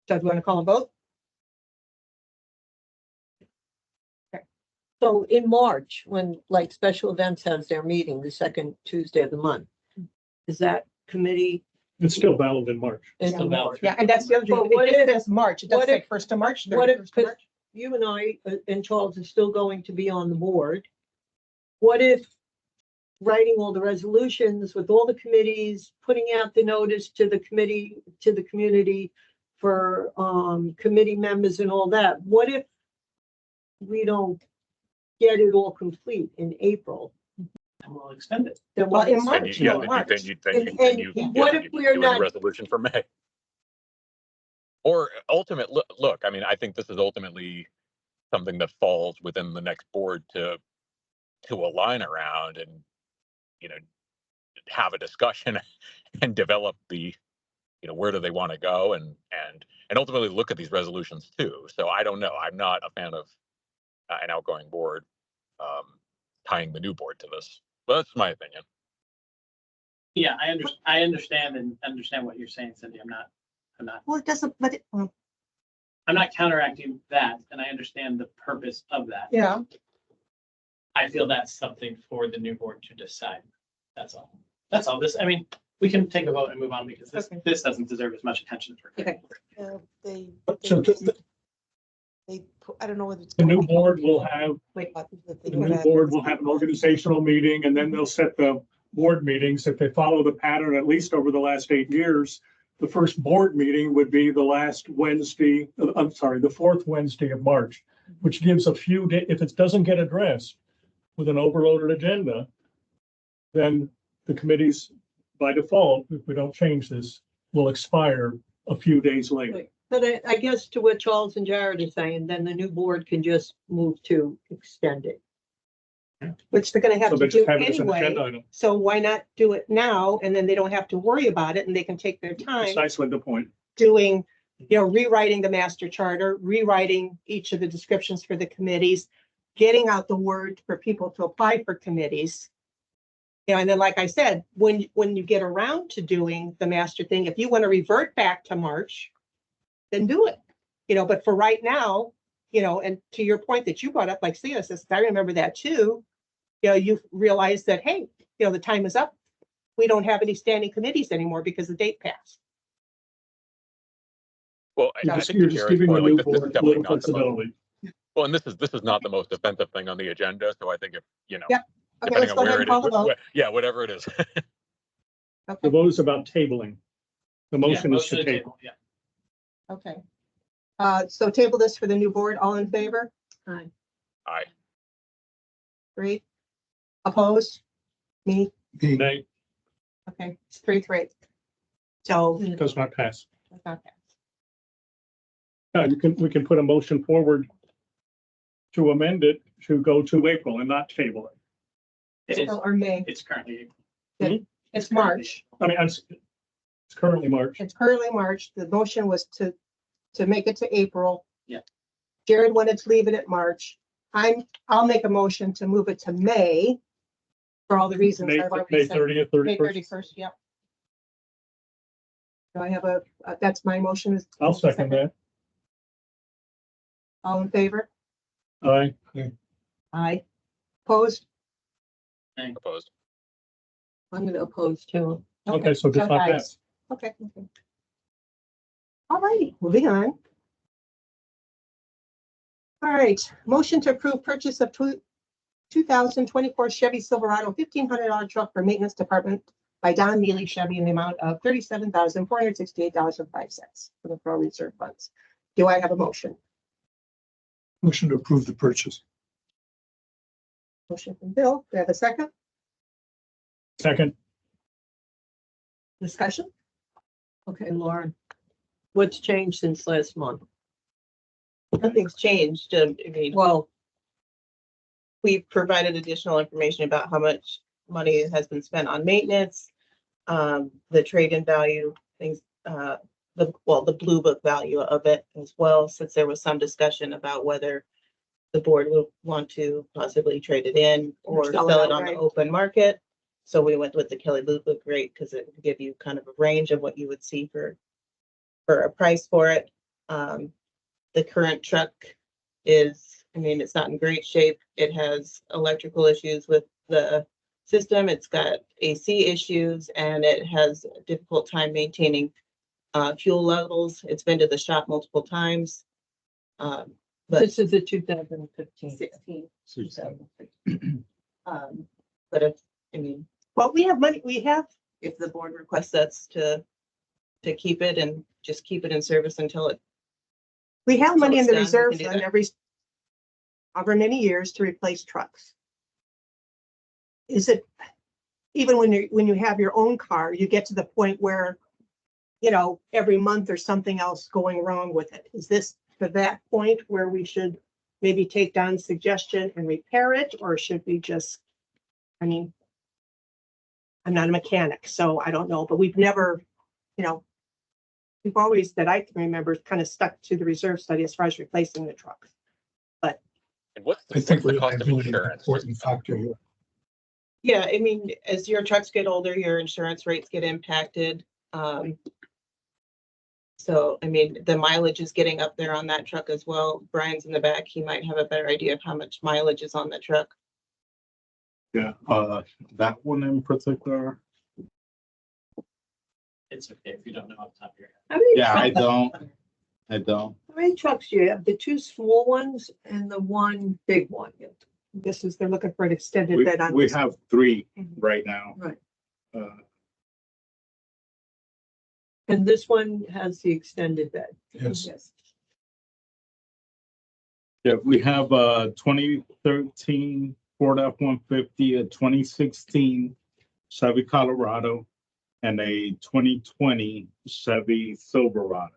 So do you want to call a vote? So in March, when like special events has their meeting, the second Tuesday of the month, is that committee? It's still valid in March. in Still valid. Yeah, and that's the other But thing. what It if- says March. It doesn't say 1st of March. What if, 31st of because March. you and I and Charles are still going to be on the board. What if writing all the resolutions with all the committees, putting out the notice to the committee, to the community for committee members and all that? What if we don't get it all complete in April? And we'll extend it. Then Well, what? in Then March, you, yeah, no, then March. What if we're do a not? resolution for May? Or look, I think this is ultimately something that falls within the next board to align around and, have a discussion and develop the, where do they want to go and ultimately look at these resolutions too. So I don't know. I'm not a fan of an outgoing board tying the new board to this. But that's my opinion. Yeah, I understand and understand what you're saying, Cindy. I'm not I'm not, Well, it doesn't, but it, well, I'm not counteracting that, and I understand the purpose of that. yeah, I feel that's something for the new board to decide. That's all. That's all. This, I mean, we can take a vote and move on because this, Okay. this doesn't deserve as much attention as we're getting. They, So I don't know whether it's. the new board will have, Wait, the new board will have an organizational meeting and then they'll set the board meetings. If they follow the pattern, at least over the last 8 years, the first board meeting would be the last Wednesday, the fourth Wednesday of March, which gives a few days. If it doesn't get addressed with an overloaded agenda, then the committees, by default, if we don't change this, will expire a few days later. But I guess to what Charles and Jared are saying, then the new board can just move to extend it. which they're gonna have So to they just do have it as an anyway. agenda item. So why not do it now? And then they don't have to worry about it and they can take their time Precisely the point. doing, rewriting the master charter, rewriting each of the descriptions for the committees, getting out the word for people to apply for committees. And then, like I said, when you get around to doing the master thing, if you want to revert back to March, then do it. But for right now, and to your point that you brought up, like Sia says, I remember that too. You realize that, hey, the time is up. We don't have any standing committees anymore because the date passed. Well, You're I just think you're to just Jared's giving the point, like new this is board a definitely little not the most, flexibility. well, and this is not the most offensive thing on the agenda. So I think if, Yep. Okay, depending let's on go ahead where and it call the is, vote. yeah, whatever it is. The Okay, vote is about tabling. The motion is to table. Yeah. okay. So table this for the new board. All in favor? Aye. Great. Opposed? Me? Nay, Okay, it's 3-3. So. does not pass. That's not bad. We can put a motion forward to amend it to go to April and not table it. It is, Or May. it's currently. It's March. I mean, it's currently March. It's currently March. The motion was to make it to April. Yeah. Jared wanted to leave it at March. I'll make a motion to move it to May for all the reasons May I've already May said. 30th, May 31st. 31st, yep. Do I have that's my motion. I'll second that. All in favor? Aye. Aye. Opposed? Opposed. I'm gonna oppose too. Okay, so does not guys. pass. Okay. All righty, moving on. All right, motion to approve purchase of 2024 Chevy Silverado $1,500 truck for maintenance department by Don Neely Chevy in the amount of $37,468.05 for the Pro Reserve funds. Do I have a motion? Motion to approve the purchase. Motion from Bill. Do I have a second? Second. Discussion? Okay, Lauren. What's changed since last month? Nothing's changed. I mean, Well, we've provided additional information about how much money has been spent on maintenance, the trade-in value, things, the blue book value of it as well, since there was some discussion about whether the board would want to possibly trade it in or Sell it sell it on the outright. open market. So we went with the Kelly Blue Book rate because it would give you kind of a range of what you would see for a price for it. The current truck is, it's not in great shape. It has electrical issues with the system. It's got AC issues and it has a difficult time maintaining fuel levels. It's been to the shop multiple times. But this is a 2015. 16. 2016. But Well, we have money, if the board requests us to keep it and just keep it in service until we have money in the it's done, we reserve can do fund that. over many years to replace trucks. Is it, even when you have your own car, you get to the point where, every month there's something else going wrong with it. Is this to that point where we should maybe take Don's suggestion and repair it, or should we just, I'm not a mechanic, so I don't know, but we've never, we've always, that I can remember, kind of stuck to the reserve study as far as replacing the trucks. And what's the cost of insurance? factor here. Yeah, as your trucks get older, your insurance rates get impacted. So, I mean, the mileage is getting up there on that truck as well. Brian's in the back. He might have a better idea of how much mileage is on the truck. Yeah, that one in particular, It's okay if you don't know off the top of your head. How many yeah, I trucks- don't. How many trucks do you have? The two small ones and the one big one? This is, they're looking for an extended We, bed on. we this. have 3 Mhm. right now. Right. Uh, And this one has the extended bed. yes. Yeah, we have a 2013 Ford F-150, a 2016 Chevy Colorado, and a 2020 Chevy Silverado.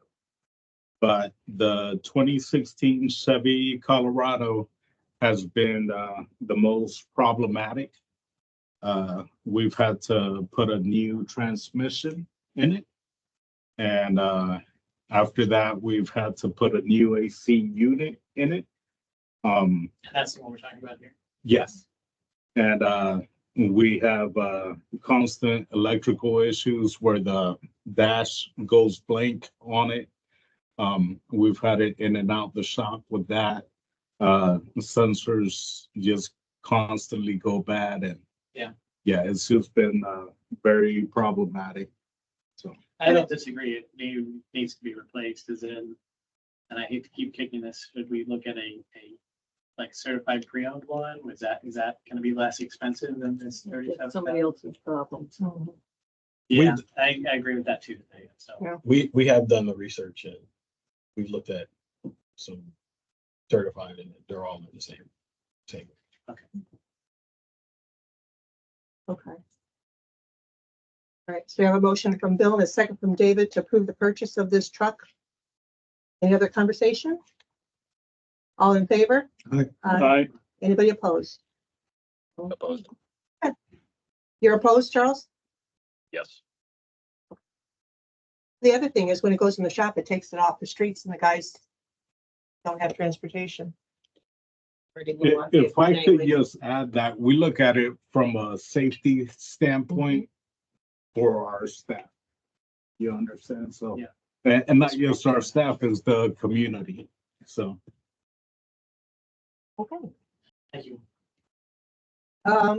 But the 2016 Chevy Colorado has been the most problematic. We've had to put a new transmission in it. And after that, we've had to put a new AC unit in it. And that's the one we're talking about here. Yes. And we have constant electrical issues where the dash goes blank on it. We've had it in and out the shop with that. The sensors just constantly go bad and yeah, it's just been very problematic. So I don't disagree. It needs to be replaced as in, and I hate to keep kicking this, should we look at a like certified pre-owned one? Is that gonna be less expensive than this 37? Somebody else's problem. Yeah, I agree with that too today, so. Yeah. We have done the research and we've looked at some certified and they're all in the same. Okay. Okay. All right, so we have a motion from Bill and a second from David to approve the purchase of this truck. Any other conversation? All in favor? Aye. Anybody opposed? Opposed? You're opposed, Charles? Yes. The other thing is when it goes in the shop, it takes it off the streets and the guys don't have transportation. If I could just add that, we look at it from a safety standpoint for our staff. You understand? So, Yeah. and not just our staff, is the community. So. Okay. Thank you.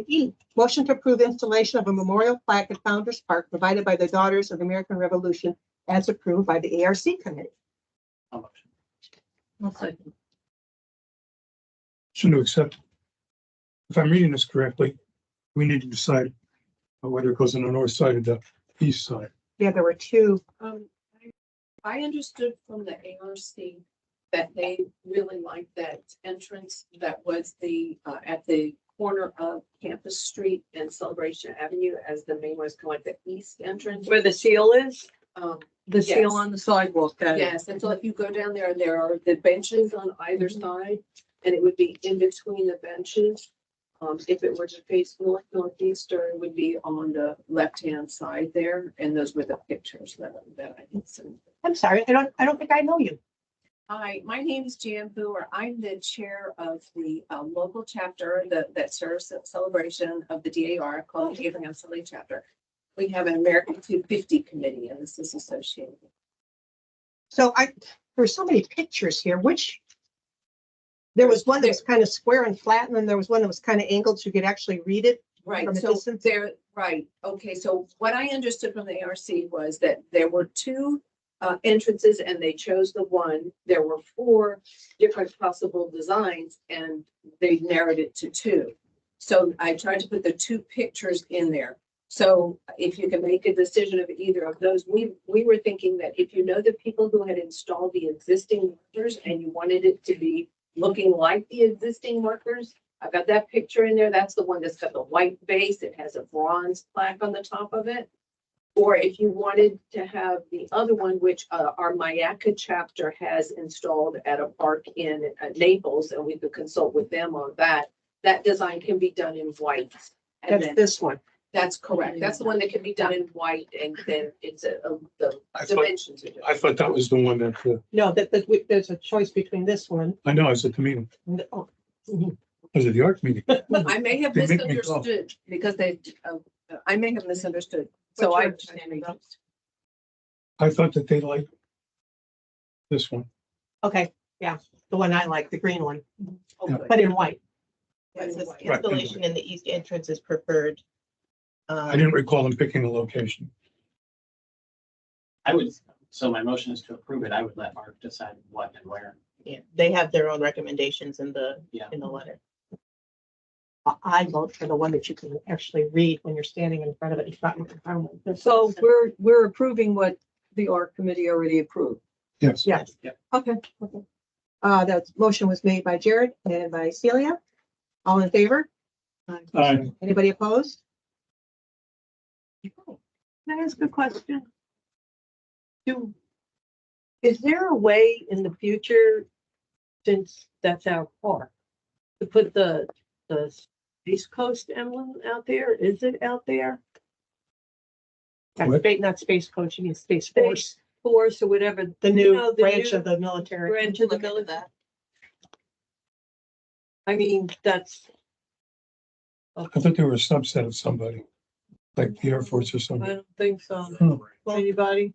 E, motion to approve installation of a memorial plaque at Founders Park provided by the Daughters of the American Revolution as approved by the ARC committee. How much? Shouldn't accept. If I'm reading this correctly, we need to decide whether it goes on the north side or the east side. Yeah, there were two. I understood from the ARC that they really liked that entrance that was at the corner of Campus Street and Celebration Avenue as the main was kind of like the east entrance. Where the seal is, Um, the seal yes. on the sidewalk. That Yes, and so if you go down there are the benches on either side, and it would be in between the benches. If it were to face northeastern, it would be on the left-hand side there, and those were the pictures that I had sent. I'm sorry, I don't think I know you. Hi, my name is Jan Booher. I'm the chair of the local chapter that serves the celebration of the DAR called the Abraham Sully chapter. We have an American 250 committee, and this is associated. So there's so many pictures here, there was one that was kind of square and flat, and then there was one that was kind of angled so you could actually read it. Right, From a so distance? right, okay, so what I understood from the ARC was that there were two entrances and they chose the one. There were 4 different possible designs and they narrowed it to 2. So I tried to put the 2 pictures in there. So if you can make a decision of either of those, we were thinking that if you know the people who had installed the existing markers and you wanted it to be looking like the existing markers, I've got that picture in there. That's the one that's got the white base. It has a bronze plaque on the top of it. Or if you wanted to have the other one, which our Mayaca chapter has installed at a park in Naples, and we could consult with them on that. That design can be done in white. And That's this one. That's correct. That's the one that can be done in white, and then it's the I thought- dimensions. I thought that was the one that, No, there's a choice between this one. I know, I was at the meeting. Oh, I was at the art meeting. I may have They make me go. misunderstood because I may have misunderstood. So What's I your understanding, Bill? I thought that they liked this one. Okay, yeah, the one I like, the green one, Yeah. but in white. It says Right. installation in the east entrance is preferred. I didn't recall them picking a location. I would, so my motion is to approve it. I would let Mark decide what and where. Yeah, they have their own recommendations in Yeah. the letter. I vote for the one that you can actually read when you're standing in front of it. It's not in front of it. So we're approving what the ARC committee already approved. Yes. Yes. Yep. Okay. That motion was made by Jared and by Celia. All in favor? Aye. Anybody opposed? Can I ask a question? Is there a way in the future, since that's our park, to put the Space Coast emblem out there? Is it out there? That's space, not Space Coast, you mean Space Force, Space Force or whatever. the you new know, branch new of the military. branch of the military. I mean, that's. I thought they were a subset of somebody, like the Air Force or I something. don't think so. Hmm. Anybody?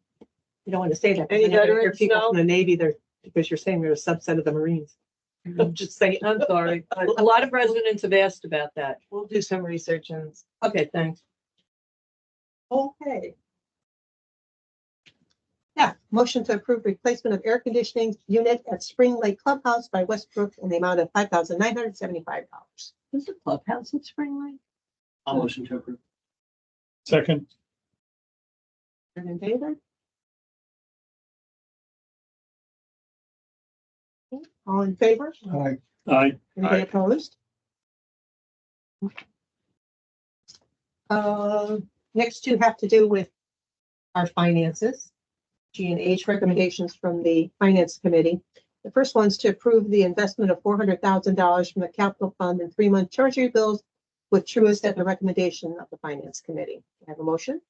You don't want to say that. Any because then you're gonna hear veterans? people No? from the Navy there, because you're saying they're a subset of the Marines. I'm just saying. I'm sorry. A lot of residents have asked about that. We'll do some research and. Okay, thanks. Okay. Yeah, motion to approve replacement of air conditioning unit at Spring Lake Clubhouse by Westbrook in the amount of $5,975. Is the clubhouse at Spring Lake? I'll motion to approve. Second. In favor? All in favor? Aye. Aye. Anybody Aye. opposed? Next two have to do with our finances. G and H recommendations from the Finance Committee. The first one's to approve the investment of $400,000 from the capital fund in 3-month treasury bills with Truist at the recommendation of the Finance Committee. I have a motion?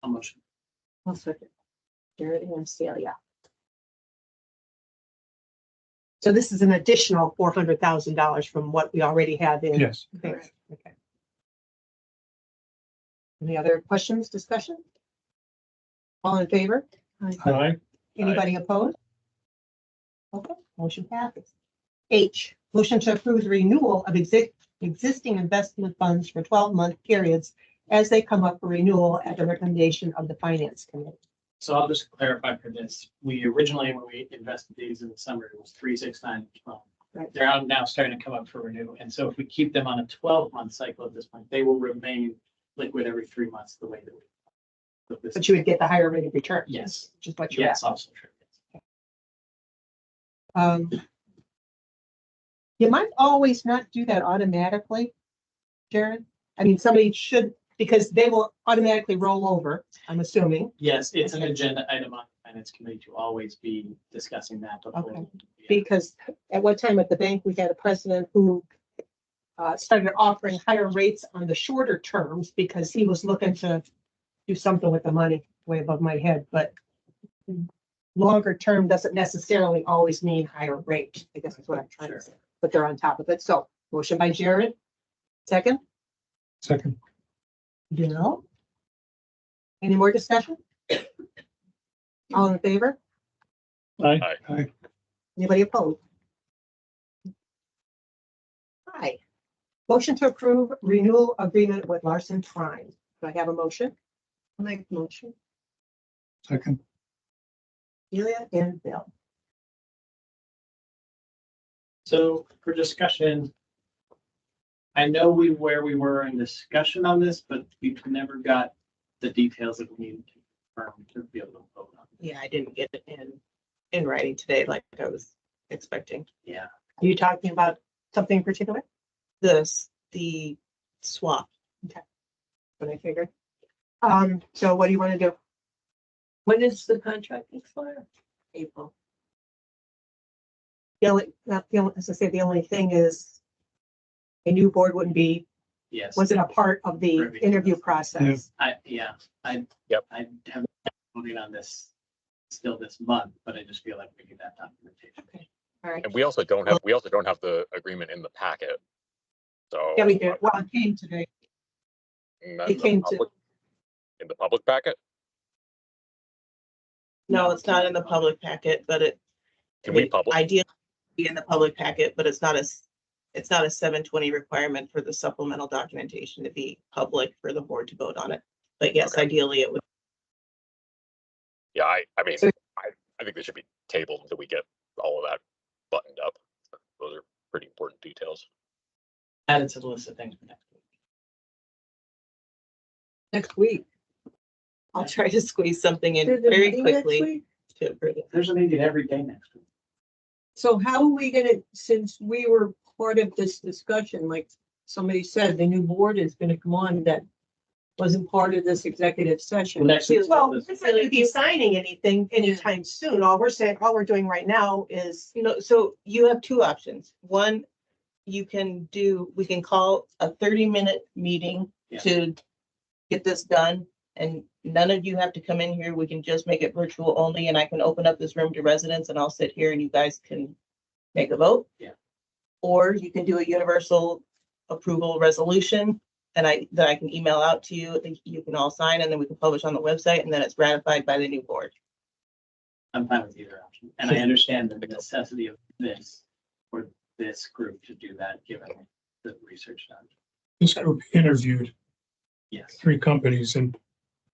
I'll motion. I'll second. Jared and Celia. So this is an additional $400,000 from what we already have in. Yes. there. Okay. Any other questions, discussion? All in favor? Aye. Anybody opposed? Okay, motion passes. H, motion to approve the renewal of existing investment funds for 12-month periods as they come up for renewal at the recommendation of the Finance Committee. So I'll just clarify for this. We originally, when we invested these in the summer, it was 3, 6, 9, 12. Right. They're out now starting to come up for renewal. And so if we keep them on a 12-month cycle at this point, they will remain liquid every 3 months, the way that we. But you would get the higher rate of return. Yes. Just what you're Yes, at. also true. You might always not do that automatically, Jared. I mean, somebody should, because they will automatically roll over, I'm assuming. Yes, it's an agenda item on the Finance Committee to always be discussing that before. Okay. Because at one time at the bank, we had a president who started offering higher rates on the shorter terms because he was looking to do something with the money way above my head, but longer term doesn't necessarily always mean higher rate. I guess that's what I'm trying to say, but they're on top of it. So motion by Jared. Second, Second. Bill. Any more discussion? All in favor? Aye. Aye. Aye. Anybody opposed? Aye. Motion to approve renewal agreement with Larson Prime. Do I have a motion? I'll make the motion. Second. Celia and Bill. So for discussion, I know where we were in discussion on this, but we've never got the details that we needed to confirm to be able to vote on. Yeah, I didn't get it in writing today like I was expecting. Yeah. Are you talking about something in particular? The swap. What I figured. So what do you want to do? When is the contract expire? April. The only, not the only, as I say, the only thing is a new board wouldn't be, Yes. wasn't a part of the interview process. I Yep. I haven't voted on this still this month, but I just feel like we need that documentation. Okay, all right. And we also don't have the agreement in the packet. So. Yeah, we did. Well, it came today. in It came to, in the public packet. No, it's not in the public packet, but Can we publish? ideally be in the public packet, but it's not a 720 requirement for the supplemental documentation to be public for the board to vote on it. But yes, ideally it would. Yeah, I mean, So- I think they should be tabled until we get all of that buttoned up. Those are pretty important details. Added to the list of things for next week. Next week. I'll try to squeeze something in There's a very meeting next quickly week? to approve it. There's a meeting every day next week. So how are we gonna, since we were part of this discussion, like somebody said, the new board is gonna come on that wasn't part of this executive session. Next week. Well, we're not going to be signing anything anytime soon. All we're doing right now is, So you have two options. One, we can call a 30-minute meeting Yeah. to get this done. And none of you have to come in here. We can just make it virtual only, and I can open up this room to residents and I'll sit here and you guys can make a vote. Yeah. Or you can do a universal approval resolution and that I can email out to you. You can all sign and then we can publish on the website and then it's ratified by the new board. I'm fine with either option. And I understand the necessity of this for this group to do that, given the research done. This group interviewed Yes. 3 companies and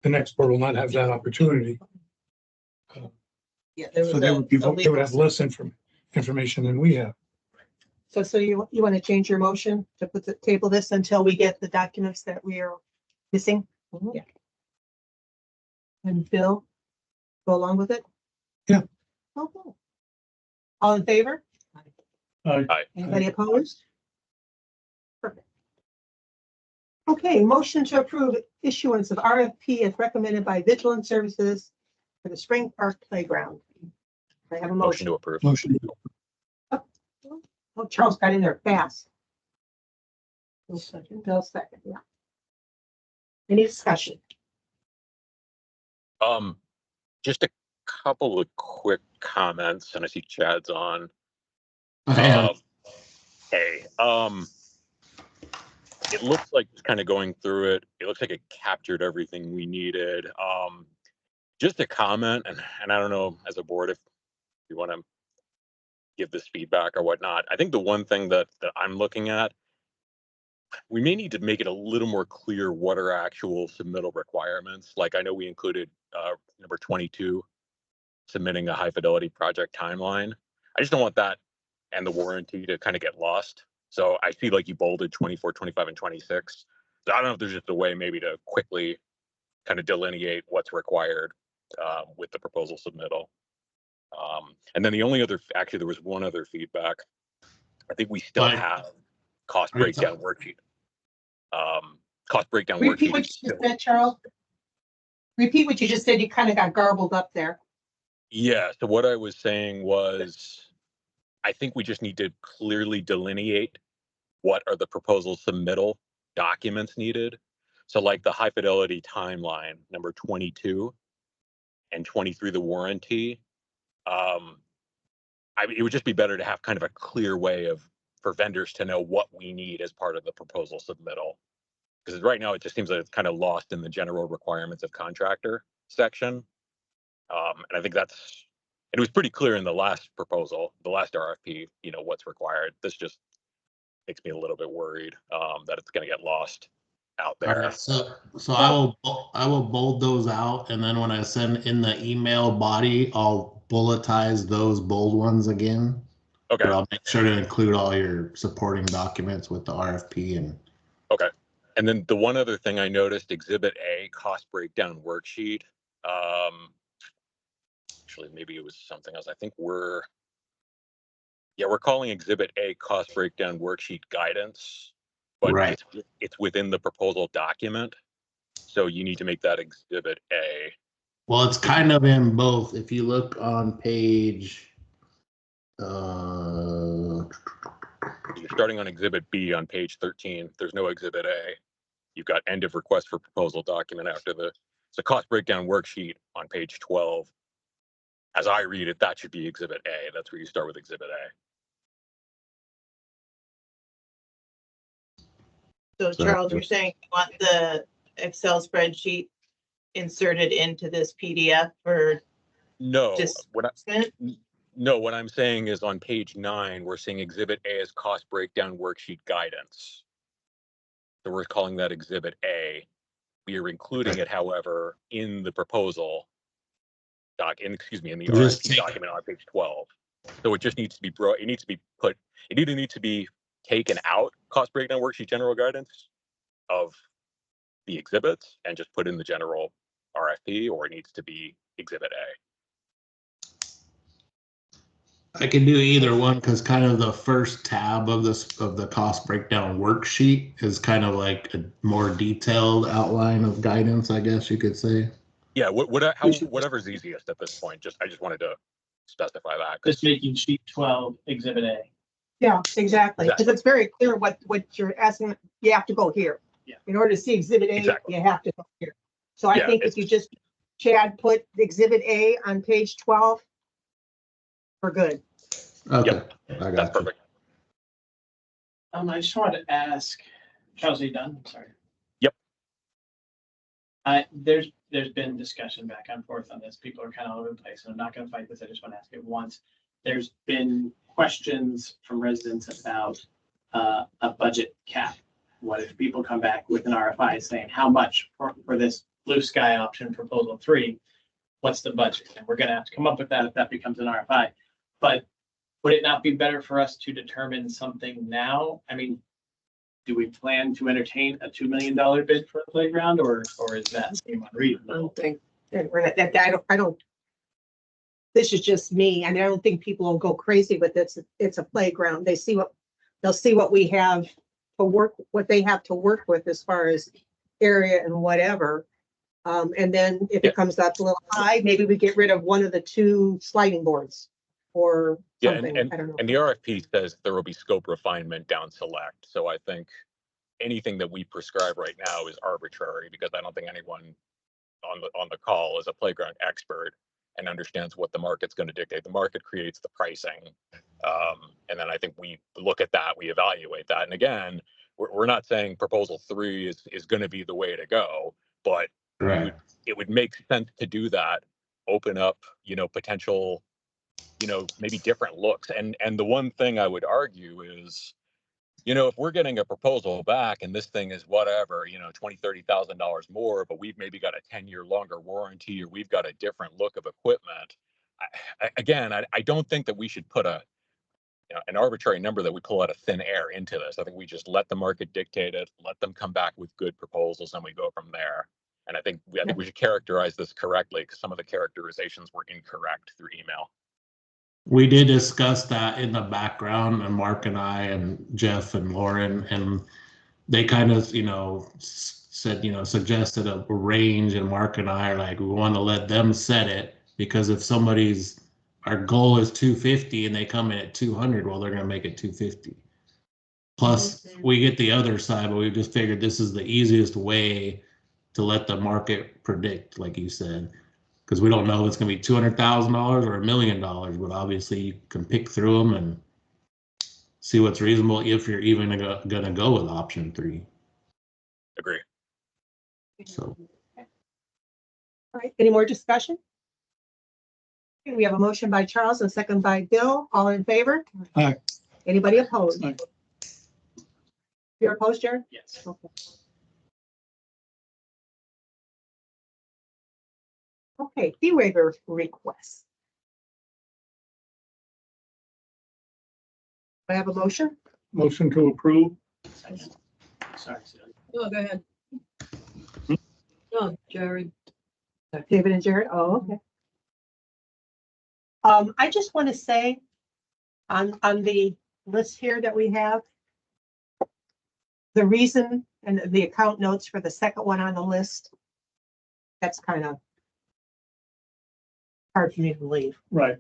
the next board will not have that opportunity. Yeah. There was So they would be, a they would have less information than we have. so you want to change your motion to put the table this until we get the documents that we are missing? Yeah. And Bill, go along with it? Yeah. Okay. All in favor? Aye. Anybody opposed? Perfect. Okay, motion to approve issuance of RFP as recommended by Vigilant Services for the Spring Park Playground. I have a Motion motion. to approve. Motion. Oh, Charles got in there fast. Bill second, yeah. Any discussion? Just a couple of quick comments, and I see Chad's on. Yeah. Hey, it looks like just kind of going through it. It looks like it captured everything we needed. Just a comment, and I don't know as a board if you want to give this feedback or whatnot. I think the one thing that I'm looking at, we may need to make it a little more clear what are actual submittal requirements. Like I know we included number 22, submitting a high fidelity project timeline. I just don't want that and the warranty to kind of get lost. So I see like you bolded 24, 25, and 26. So I don't know if there's just a way maybe to quickly kind of delineate what's required with the proposal submittal. And then the only other, actually, there was one other feedback. I think we still have cost breakdown worksheet. Cost breakdown Repeat worksheet. what you just said, Charles. Repeat what you just said. You kind of got garbled up there. Yeah. So what I was saying was, I think we just need to clearly delineate what are the proposal submittal documents needed. So like the high fidelity timeline, number 22 and 23, the warranty. It would just be better to have kind of a clear way for vendors to know what we need as part of the proposal submittal. Because right now it just seems like it's kind of lost in the general requirements of contractor section. And I think it was pretty clear in the last proposal, the last RFP, what's required. This just makes me a little bit worried that it's going to get lost out there. Right, so I will bold those out, and then when I send in the email body, I'll bulletize those bold ones again. Okay. But I'll make sure to include all your supporting documents with the RFP and. Okay. And then the one other thing I noticed, Exhibit A, cost breakdown worksheet. Actually, maybe it was something else. I think we're calling Exhibit A cost breakdown worksheet guidance, but right. it's within the proposal document. So you need to make that Exhibit A. Well, it's kind of in both. If you look on page, you're starting on Exhibit B on page 13. There's no Exhibit A. You've got end of request for proposal document after it's a cost breakdown worksheet on page 12. As I read it, that should be Exhibit A. That's where you start with Exhibit A. So Charles, you're saying you want the Excel spreadsheet inserted into this PDF for No, Just- no, what I'm saying is on page 9, we're seeing exhibit A as cost breakdown worksheet guidance. So we're calling that exhibit A. We are including it, however, in the proposal in the Just RFP document on page 12. So it just needs to be it either needs to be taken out, cost breakdown worksheet general guidance of the exhibits, and just put in the general RFP, or it needs to be exhibit A. I can do either one because kind of the first tab of the cost breakdown worksheet is kind of like a more detailed outline of guidance, I guess you could say. Yeah, whatever's easiest at this point. I just wanted to specify that. Just making sheet 12 exhibit A. Yeah, exactly, because it's very clear what you're asking, you have to go here. Yeah. In order to see exhibit A, Exactly. you have to go here. So I think if you just, Chad, put exhibit A on page 12, we're good. Okay, Yep. I got That's you. perfect. I just wanted to ask, Charles, are you done? I'm sorry. Yep. There's been discussion back and forth on this. People are kind of all over the place, and I'm not going to fight this. I just want to ask it once. There's been questions from residents about a budget cap. What if people come back with an RFI saying how much for this blue sky option proposal 3? What's the budget? And we're going to have to come up with that if that becomes an RFI. But would it not be better for us to determine something now? I mean, do we plan to entertain a $2 million bid for a playground, or is that seem unreasonable? I don't think, I don't, this is just me. I mean, I don't think people will go crazy with this. It's a playground. They'll see what we have to work, what they have to work with as far as area and whatever. And then if it comes up a little high, maybe we get rid of one of the 2 sliding boards or something. I don't know. And the RFP says there will be scope refinement down select. So I think anything that we prescribe right now is arbitrary, because I don't think anyone on the call is a playground expert and understands what the market's going to dictate. The market creates the pricing. And then I think we look at that, we evaluate that. And again, we're not saying proposal 3 is going to be the way to go, but it would make sense to do that, open up, potential, maybe different looks. And the one thing I would argue is, if we're getting a proposal back and this thing is whatever, $20,000, $30,000 more, but we've maybe got a 10-year longer warranty, or we've got a different look of equipment. I don't think that we should put an arbitrary number that we pull out of thin air into this. I think we just let the market dictate it, let them come back with good proposals, and we go from there. And I think we should characterize this correctly, because some of the characterizations were incorrect through email. We did discuss that in the background, and Mark and I and Jeff and Lauren, and they kind of, said, suggested a range, and Mark and I are like, we want to let them set it, because if our goal is 250 and they come in at 200, well, they're going to make it 250. Plus, we get the other side, but we just figured this is the easiest way to let the market predict, like you said. Because we don't know if it's going to be $200,000 or $1 million, but obviously you can pick through them and see what's reasonable if you're even going to go with option 3. Agree. So. All right, any more discussion? Okay, we have a motion by Charles and a second by Bill. All in favor? Aye. Anybody opposed? Aye. You're opposed, Jared? Yes. Okay. Okay, fee waiver request. I have a motion. Motion to approve. Sorry. Oh, go ahead. Oh, Jerry. David and Jared. Oh, okay. I just want to say on the list here that we have, the reason and the account notes for the second one on the list, that's kind of hard for me to believe. Right.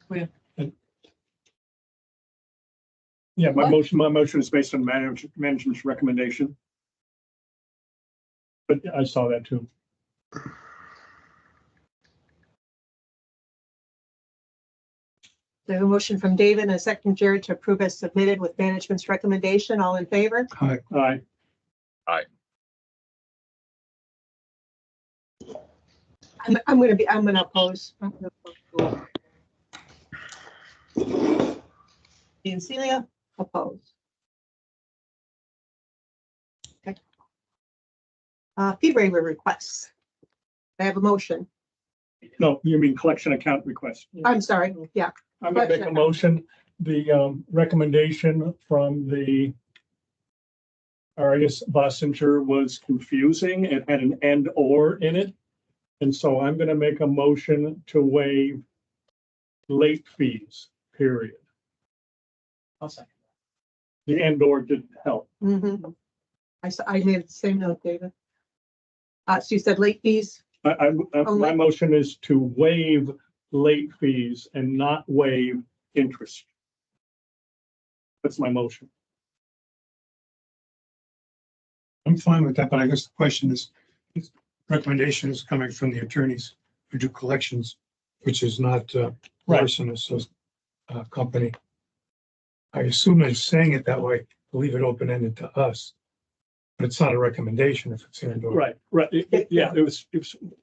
Where? Yeah, my What? motion is based on management's recommendation. But I saw that too. There's a motion from David and a second from Jared to approve as submitted with management's recommendation. All in favor? Aye. Aye. I'm gonna oppose. Dean Celia, oppose. Okay. Fee waiver requests. I have a motion. No, you mean collection account request. I'm sorry, yeah. I'm gonna make a motion, the recommendation from the Arias Bossinger was confusing. It had an and or in it. And so I'm gonna make a motion to waive late fees, period. I'll second. The and or didn't help. Mhm. I made the same note, David. So you said late fees? My motion is to waive late fees and not waive interest. That's my motion. I'm fine with that, but I guess the question is, this recommendation is coming from the attorneys who do collections, which is not Larson's company. I assume they're saying it that way, to leave it open-ended to us. But it's not a recommendation if it's in. Right. Yeah, it was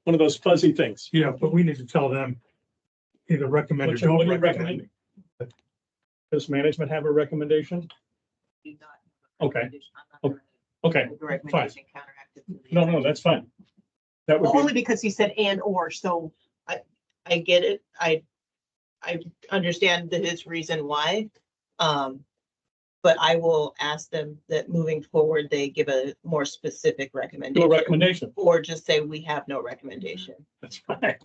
one of those fuzzy things. Yeah, but we need to tell them either recommend or What don't are you recommend. recommending? Does management have a recommendation? Okay. Okay, fine. No, that's fine. That would Well, only be, because he said and or, so I get it. I understand his reason why. But I will ask them that moving forward, they give a more specific do a recommendation. recommendation. Or just say we have no recommendation. That's fine.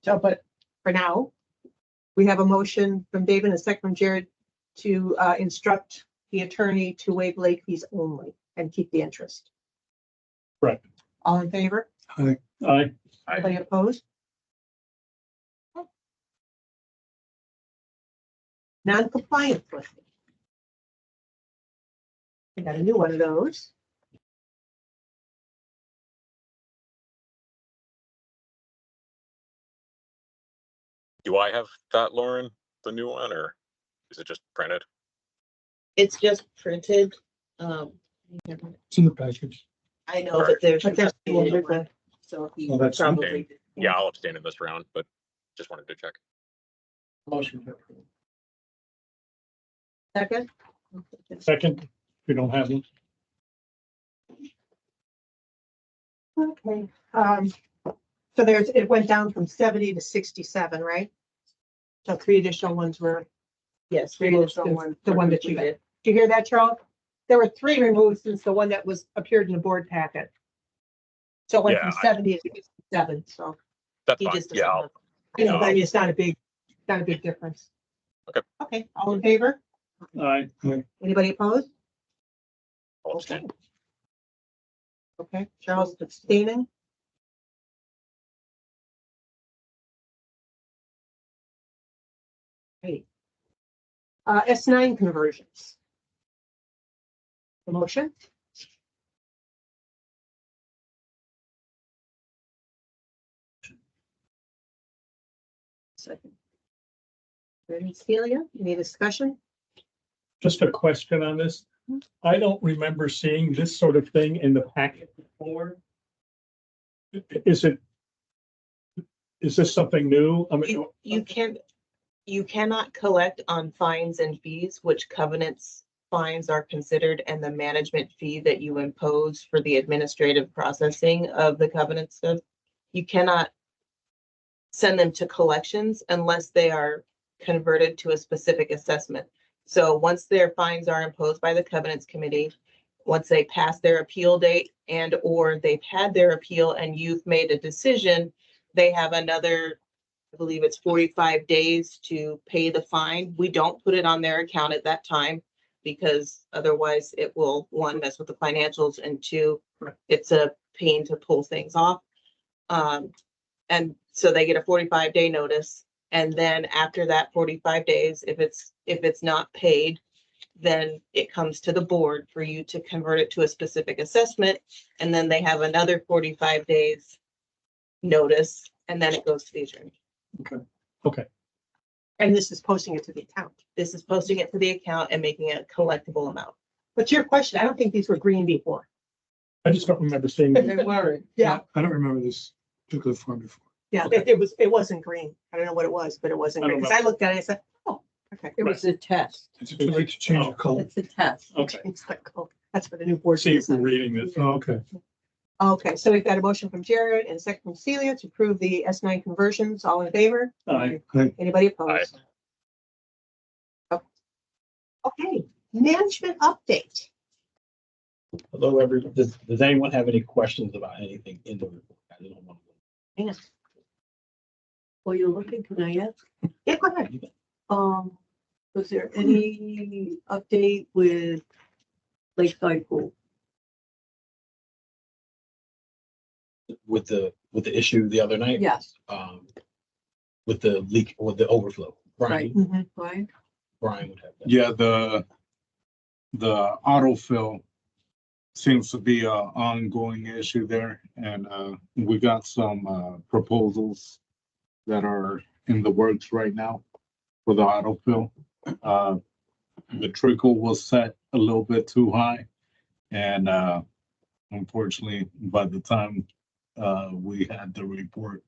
so, but for now, we have a motion from David and a second from Jared to instruct the attorney to waive late fees only and keep the interest. Right. All in favor? Aye. Anybody opposed? Non-compliance listing. I got a new one of those. Do I have that, Lauren, the new one, or is it just printed? It's just printed. It's in the package. I know, but there's. But there's an updated one, So he Oh, that's probably. Yeah, I'll abstain in this round, but just wanted to check. Motion to approve. Second? Second, if you don't have one. Okay, so it went down from 70 to 67, right? So 3 additional ones were, Yes. three additional ones, the one that you did. Did you hear that, Charles? There were 3 removed since the one that was appeared in the board packet. So it went from Yeah, 70 to 67, so. That's He fine. just Yeah, doesn't I'll, I mean, it's not a big difference. Okay. Okay, all in favor? Aye. Anybody opposed? I'll abstain. Okay, Charles abstaining. Great. S9 conversions. The motion? Second. Ready, Celia, any discussion? Just a question on this. I don't remember seeing this sort of thing in the packet before. Is this something new? I mean, You cannot collect on fines and fees, which covenants fines are considered, and the management fee that you impose for the administrative processing of the covenant stuff. You cannot send them to collections unless they are converted to a specific assessment. So once their fines are imposed by the covenants committee, once they pass their appeal date and or they've had their appeal and you've made a decision, they have another, I believe it's 45 days to pay the fine. We don't put it on their account at that time because otherwise it will, 1, mess with the financials, and 2, it's a pain to pull things off. And so they get a 45-day notice. And then after that 45 days, if it's not paid, then it comes to the board for you to convert it to a specific assessment. And then they have another 45 days notice, and then it goes to the attorney. Okay. And this is posting it to the account. This is posting it to the account and making it a collectible amount. But your question, I don't think these were green before. I just don't remember seeing. They weren't. Yeah, I don't remember this particular form before. yeah, Okay. it wasn't green. I don't know what it was, but it wasn't I don't green. Because I know. looked at it and said, oh, okay. It was a test. It's too late to change the color. It's a test. Okay. It's like, oh, that's for the new board. See if we're reading this. Oh, okay. Okay, so we've got a motion from Jared and a second from Celia to approve the S9 conversions. All in favor? Aye. Anybody opposed? Oh. Okay, management update. Hello, everyone. Does anyone have any questions about anything in the report? I don't want to. Hang on. Well, you're looking, can I ask? Yeah, go ahead. Was there any update with Lakeside Pool? With the issue the other night. Yes. With the leak or the overflow. Brian, Mhm. Right? Brian would have that. Yeah, the autofill seems to be a ongoing issue there, and we got some proposals that are in the works right now for the autofill. The trickle was set a little bit too high, and unfortunately, by the time we had the report,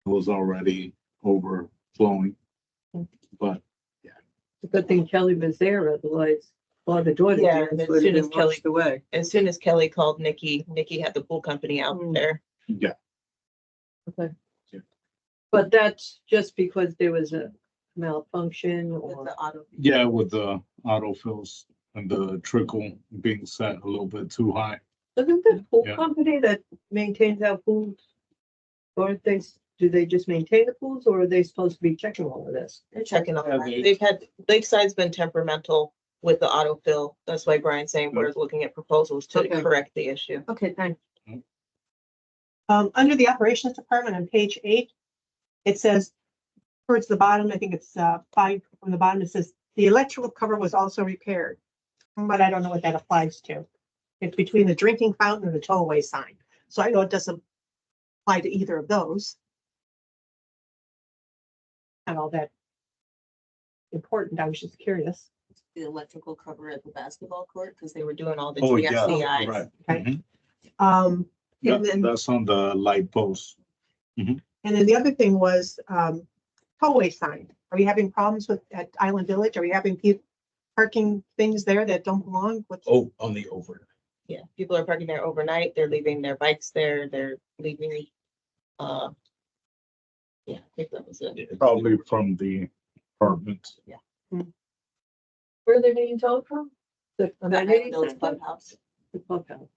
it was already overflowing. But It's a good thing Kelly was there, otherwise, all the daughter Yeah, dance as would soon have as been washed away. As soon as Kelly called Nikki, Nikki had the pool company out there. yeah, Okay. But that's just because there was a malfunction or? yeah, with the autofills and the trickle being set a little bit too high. Doesn't the pool Yeah. company that maintains our pools, aren't they, do they just maintain the pools or are they supposed to be checking all of this? They're checking on Yeah, that. They've had, Lakeside's been temperamental with the autofill. That's why Brian's saying we're looking at proposals to Okay. correct the issue. Okay, thanks. Under the operations department on page 8, it says towards the bottom, I think it's 5 from the bottom, it says the electrical cover was also repaired. But I don't know what that applies to. It's between the drinking fountain and the tollway sign. So I know it doesn't apply to either of those. And all that important. I was just curious. The electrical cover at the basketball court, because they were doing all the Oh, yeah, GFCIs. right. Okay. Mhm. And That- then, That's on the light post. and then the other thing was, tollway sign. Are we having problems with, at Island Village? Are we having people parking things there that don't belong? What's, Oh, on the over. yeah, people are parking there overnight. They're leaving their bikes there. They're leaving, yeah, I think that was it. Probably from the apartments. Where are they being towed from? The Island Village Clubhouse. The clubhouse.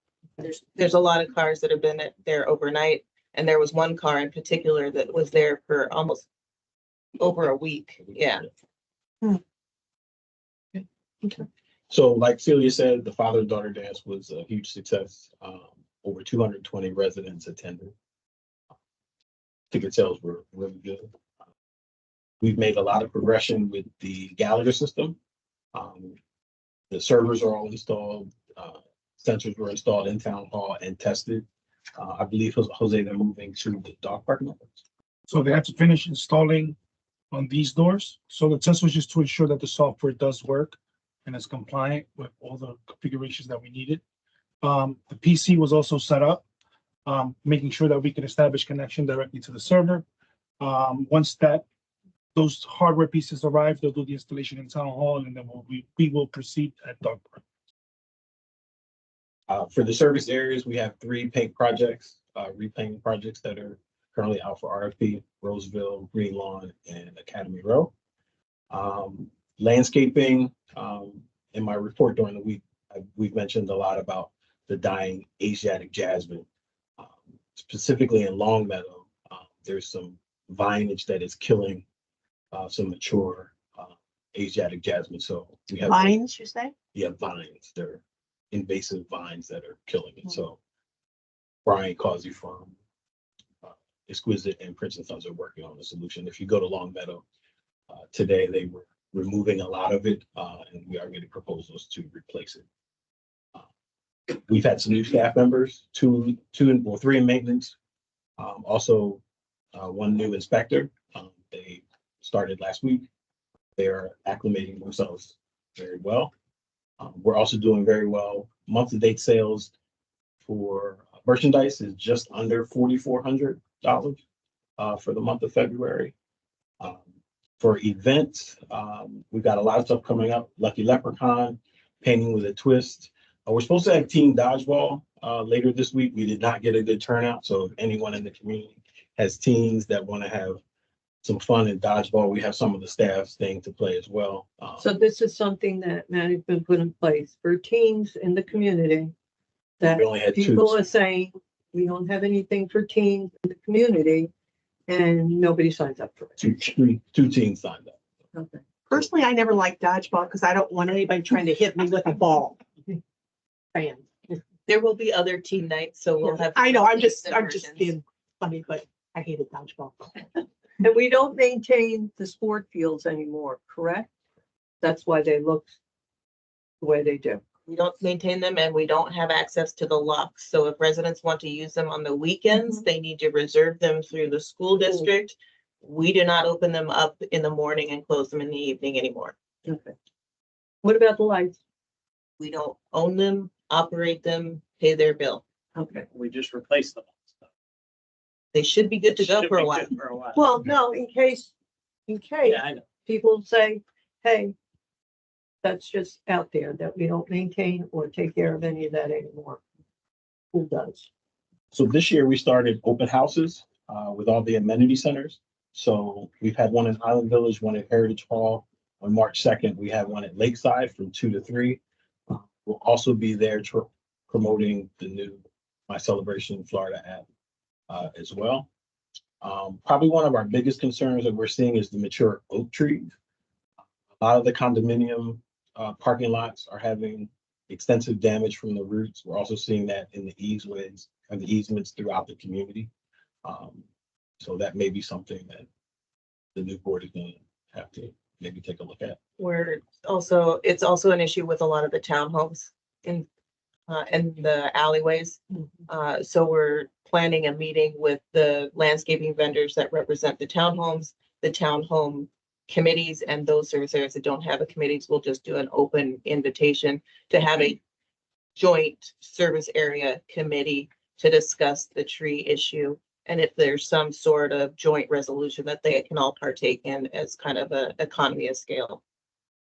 There's a lot of cars that have been there overnight, and there was one car in particular that was there for almost over a week. Yeah. So like Celia said, the father-daughter dance was a huge success. Over 220 residents attended. Ticket sales were really good. We've made a lot of progression with the Gallagher system. The servers are all installed. Sensors were installed in town hall and tested. I believe Jose, they're moving to the dog park now. So they have to finish installing on these doors. So the test was just to ensure that the software does work and is compliant with all the configurations that we needed. The PC was also set up, making sure that we can establish connection directly to the server. Once those hardware pieces arrive, they'll do the installation in town hall, and then we will proceed at dog park. For the service areas, we have 3 paint projects, repainting projects that are currently out for RFP: Roseville, Green Lawn, and Academy Row. Landscaping, in my report during the week, we've mentioned a lot about the dying Asiatic jasmine. Specifically in Longmeadow, there's some vinage that is killing some mature Asiatic jasmine. So we have Vines, you say? Yeah, vines. They're invasive vines that are killing it. So Brian Causey from Exquisite and Prince and Sons are working on the solution. If you go to Longmeadow today, they were removing a lot of it, and we are getting proposals to replace it. We've had some new staff members, 3 in maintenance. Also, 1 new inspector. They started last week. They are acclimating themselves very well. We're also doing very well. Month-to-date sales for merchandise is just under $4,400 for the month of February. For events, we've got a lot of stuff coming up. Lucky Leprechaun, Painting with a Twist. We're supposed to have team dodgeball later this week. We did not get a good turnout. So if anyone in the community has teams that want to have some fun in dodgeball, we have some of the staff staying to play as well. So this is something that management put in place for teens in the community. That We only had people two. are saying, we don't have anything for teens in the community, and nobody signs up for it. Two teams signed up. Okay. Personally, I never liked dodgeball because I don't want anybody trying to hit me with a ball. Fan. There will be other team nights, so we'll have. I know, I'm just versions. being funny, but I hated dodgeball. And we don't maintain the sport fields anymore, correct? That's why they look the way they do. We don't maintain them and we don't have access to the locks. So if residents want to use them on the weekends, they need to reserve them through the school district. We do not open them up in the morning and close them in the evening anymore. Okay. What about the lights? We don't own them, operate them, pay their bill. Okay. We just replaced them. They should be good to go Should for a be while. good for a while. Well, no, in case Yeah, I know. people say, hey, that's just out there that we don't maintain or take care of any of that anymore. Who does? So this year we started open houses with all the amenity centers. So we've had one in Island Village, one at Heritage Hall. On March 2nd, we have one at Lakeside from 2 to 3. We'll also be there promoting the new My Celebration Florida app as well. Probably one of our biggest concerns that we're seeing is the mature oak trees. A lot of the condominium parking lots are having extensive damage from the roots. We're also seeing that in the easeways and the easements throughout the community. So that may be something that the new board is going to have to maybe take a look at. It's also an issue with a lot of the townhomes in the alleyways. So we're planning a meeting with the landscaping vendors that represent the townhomes, the townhome committees, and those service areas that don't have a committees. We'll just do an open invitation to have a joint service area committee to discuss the tree issue. And if there's some sort of joint resolution that they can all partake in as kind of an economy of scale.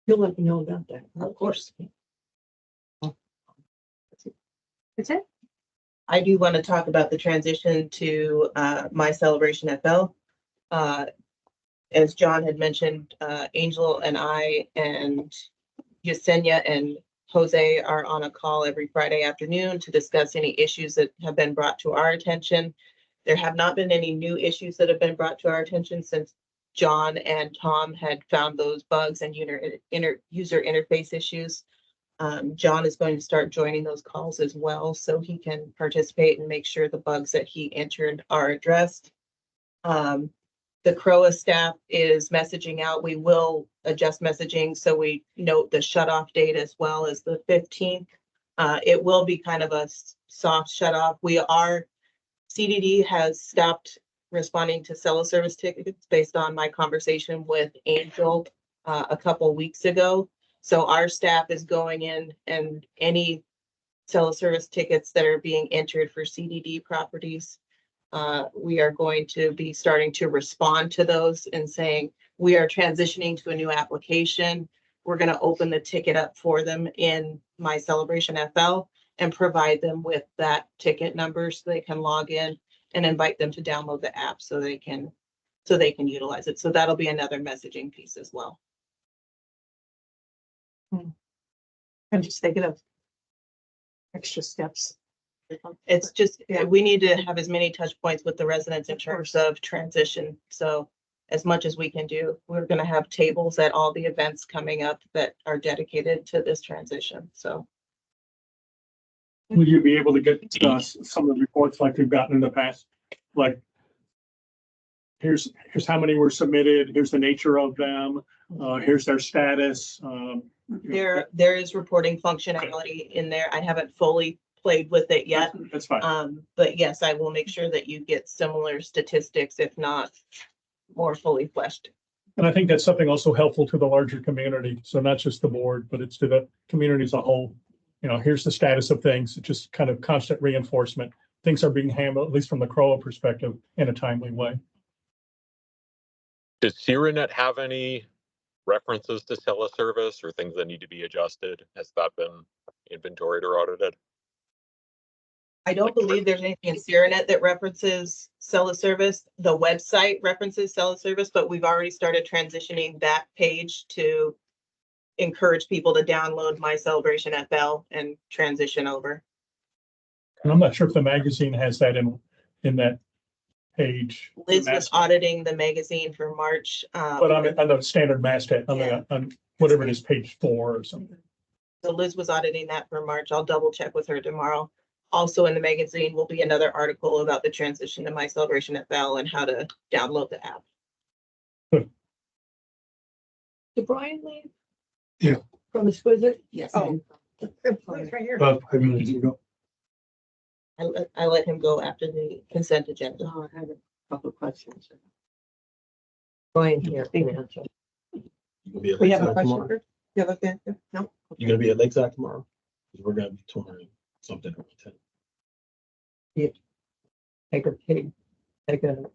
You'll let me know about that. Of course. That's it? I do want to talk about the transition to My Celebration FL. As John had mentioned, Angel and I and Yesenia and Jose are on a call every Friday afternoon to discuss any issues that have been brought to our attention. There have not been any new issues that have been brought to our attention since John and Tom had found those bugs and user interface issues. John is going to start joining those calls as well, so he can participate and make sure the bugs that he entered are addressed. The CROA staff is messaging out. We will adjust messaging, so we note the shut off date as well as the 15th. It will be kind of a soft shut off. CDD has stopped responding to cell service tickets based on my conversation with Angel a couple weeks ago. So our staff is going in, and any cell service tickets that are being entered for CDD properties, we are going to be starting to respond to those and saying, we are transitioning to a new application. We're going to open the ticket up for them in My Celebration FL and provide them with that ticket number so they can log in, and invite them to download the app so they can utilize it. So that'll be another messaging piece as well. I'm just thinking of extra steps. It's just, we need to have as many touch points with the residents in terms of transition. So as much as we can do, we're going to have tables at all the events coming up that are dedicated to this transition. So. Will you be able to get some of the reports like we've gotten in the past? Like, here's how many were submitted, here's the nature of them, here's their status. There is reporting functionality in there. I haven't fully played with it yet. That's fine. But yes, I will make sure that you get similar statistics, if not more fully fleshed. And I think that's something also helpful to the larger community. So not just the board, but it's to the community as a whole. here's the status of things, just kind of constant reinforcement. Things are being handled, at least from the CROA perspective, in a timely way. Does CROA have any references to teleservice or things that need to be adjusted? Has that been inventoried or audited? I don't believe there's anything in CROA that references service. The website references service, but we've already started transitioning that page to encourage people to download My Celebration FL and transition over. And I'm not sure if the magazine has that in that page. Liz was auditing the magazine for March. But on the standard masthead, on whatever it is, page 4 or something. So Liz was auditing that for March. I'll double check with her tomorrow. Also in the magazine will be another article about the transition to My Celebration FL and how to download the app. Did Brian leave? Yeah. From Exquisite? Yes. Oh. Right here. About 5 minutes ago. I let him go after the consent agenda. Oh, I had a couple of questions. Brian here. can answer. You gonna be at We have a Lakeside question. tomorrow? You have a question? No? You gonna be at Lakeside tomorrow? 'Cause we're gonna be touring something around 10. Take a pig, take a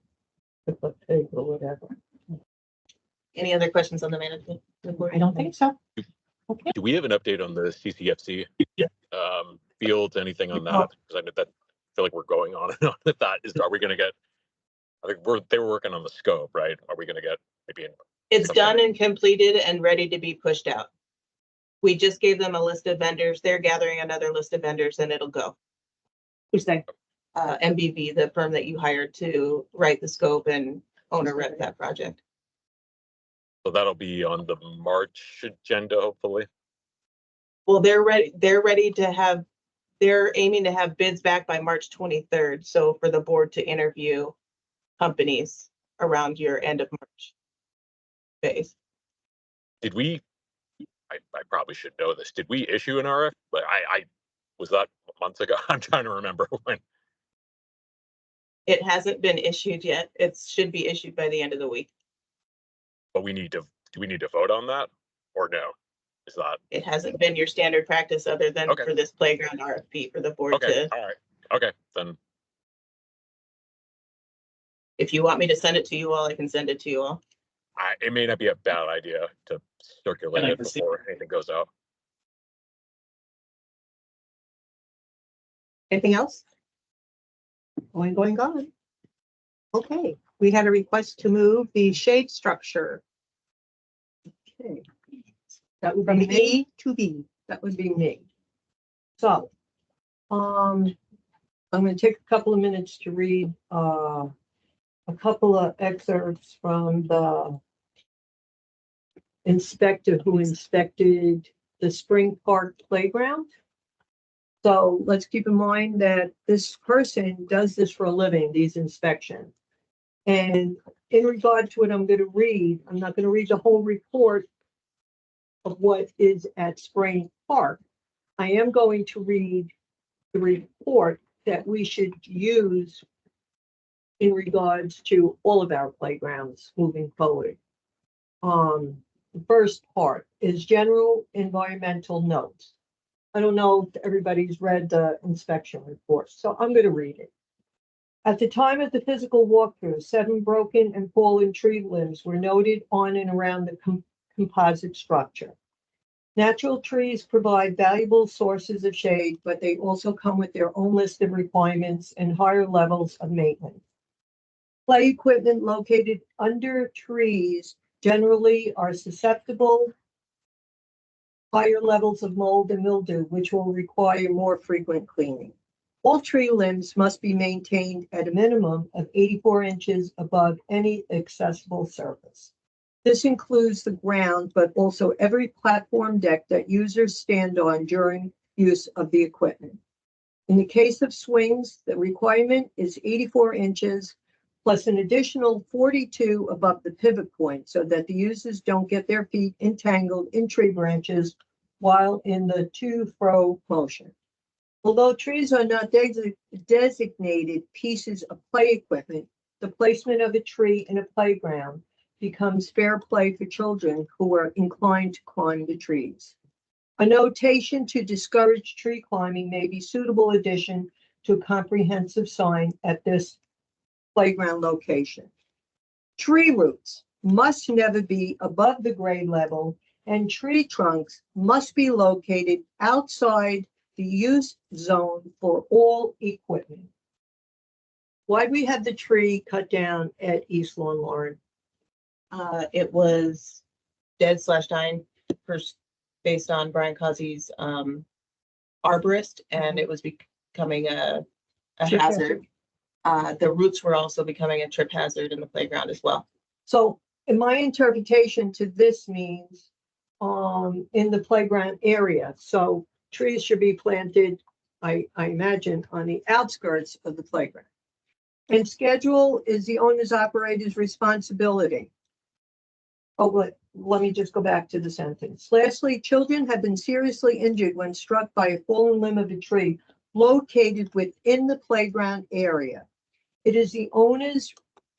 pig or whatever. Any other questions on the management report? I don't think so. Do we have an update on the CCFC fields? Anything on that? Because I feel like we're going on and on with that. Are we going to get? I think they were working on the scope, right? Are we going to get maybe? It's done and completed and ready to be pushed out. We just gave them a list of vendors. They're gathering another list of vendors and it'll go. Who's that? MBV, the firm that you hired to write the scope and owner rep that project. So that'll be on the March agenda, hopefully. Well, they're aiming to have bids back by March 23rd. So for the board to interview companies around your end of March phase. Did we? I probably should know this. Did we issue an RF? But I was that months ago. I'm trying to remember when. It hasn't been issued yet. It should be issued by the end of the week. But do we need to vote on that or no? Is that? It hasn't been your standard practice other than Okay. for this playground RFP for the board Okay, to, all right. Okay, then. if you want me to send it to you all, I can send it to you all. It may not be a bad idea to circulate it before anything goes out. Anything else? Going. Okay, we had a request to move the shade structure. Okay. That would be A to B. That would be me. So, I'm going to take a couple of minutes to read a couple of excerpts from the inspector who inspected the Spring Park playground. So let's keep in mind that this person does this for a living, these inspections. And in regard to what I'm going to read, I'm not going to read the whole report of what is at Spring Park. I am going to read the report that we should use in regards to all of our playgrounds moving forward. The first part is general environmental notes. I don't know if everybody's read the inspection report, so I'm going to read it. At the time of the physical walkthrough, 7 broken and fallen tree limbs were noted on and around the composite structure. Natural trees provide valuable sources of shade, but they also come with their own list of requirements and higher levels of maintenance. Play equipment located under trees generally are susceptible higher levels of mold and mildew, which will require more frequent cleaning. All tree limbs must be maintained at a minimum of 84 inches above any accessible surface. This includes the ground, but also every platform deck that users stand on during use of the equipment. In the case of swings, the requirement is 84 inches plus an additional 42 above the pivot point so that the users don't get their feet entangled in tree branches while in the to-fro motion. Although trees are not designated pieces of play equipment, the placement of a tree in a playground becomes fair play for children who are inclined to climb the trees. A notation to discourage tree climbing may be suitable addition to a comprehensive sign at this playground location. Tree roots must never be above the grade level, and tree trunks must be located outside the use zone for all equipment. Why'd we have the tree cut down at East Lawn, Lauren? It was dead/dying first based on Brian Causey's arborist, and it was becoming a Trip hazard. The roots were also becoming a trip hazard in the playground as well. So in my interpretation to this means in the playground area. So trees should be planted, I imagine, on the outskirts of the playground. And schedule is the owner's operator's responsibility. Oh, let me just go back to the sentence. Lastly, children have been seriously injured when struck by a fallen limb of a tree located within the playground area. It is the owner's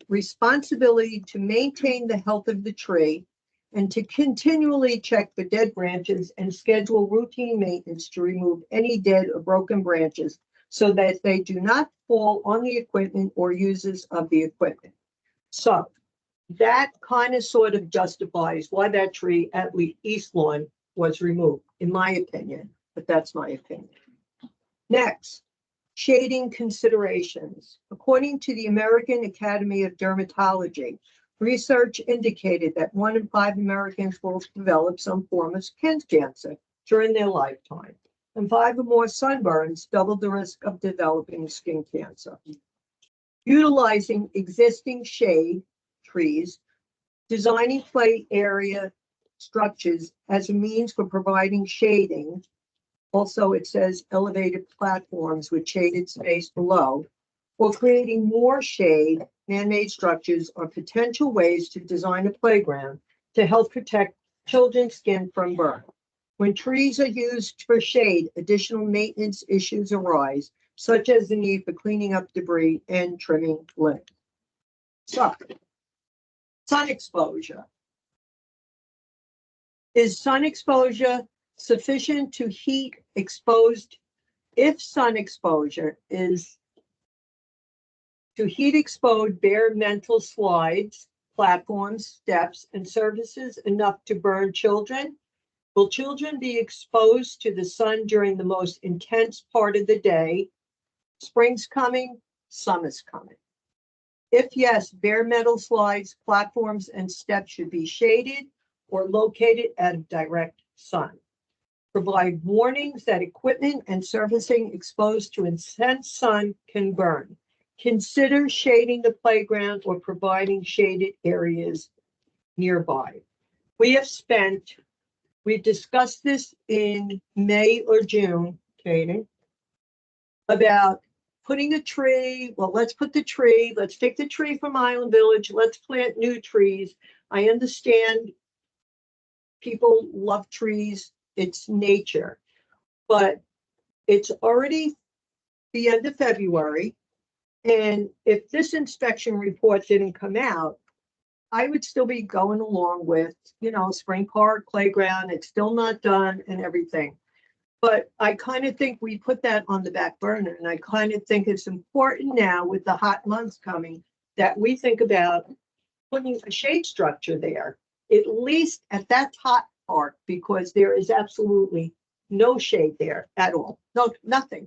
responsibility to maintain the health of the tree and to continually check for dead branches and schedule routine maintenance to remove any dead or broken branches so that they do not fall on the equipment or users of the equipment. So that kind of sort of justifies why that tree at East Lawn was removed, in my opinion, but that's my opinion. Next, shading considerations. According to the American Academy of Dermatology, research indicated that 1 in 5 Americans will develop some form of skin cancer during their lifetime, and 5 or more sunburns double the risk of developing skin cancer. Utilizing existing shade trees, designing play area structures as a means for providing shading. Also, it says elevated platforms with shaded space below, or creating more shade, man-made structures are potential ways to design a playground to help protect children's skin from burn. When trees are used for shade, additional maintenance issues arise, such as the need for cleaning up debris and trimming limbs. So, sun exposure. Is sun exposure sufficient to heat exposed? If sun exposure is to heat exposed bare metal slides, platforms, steps, and surfaces enough to burn children, will children be exposed to the sun during the most intense part of the day? Spring's coming, summer's coming. If yes, bare metal slides, platforms, and steps should be shaded or located out of direct sun. Provide warnings that equipment and surfacing exposed to intense sun can burn. Consider shading the playground or providing shaded areas nearby. We've discussed this in May or June, Katie, about putting a tree. Well, let's take the tree from Island Village, let's plant new trees. I understand people love trees, it's nature, but it's already the end of February. And if this inspection report didn't come out, I would still be going along with, Spring Park Playground, it's still not done and everything. But I kind of think we put that on the back burner, and I kind of think it's important now with the hot months coming that we think about putting a shade structure there, at least at that top part, because there is absolutely no shade there at all. No, nothing.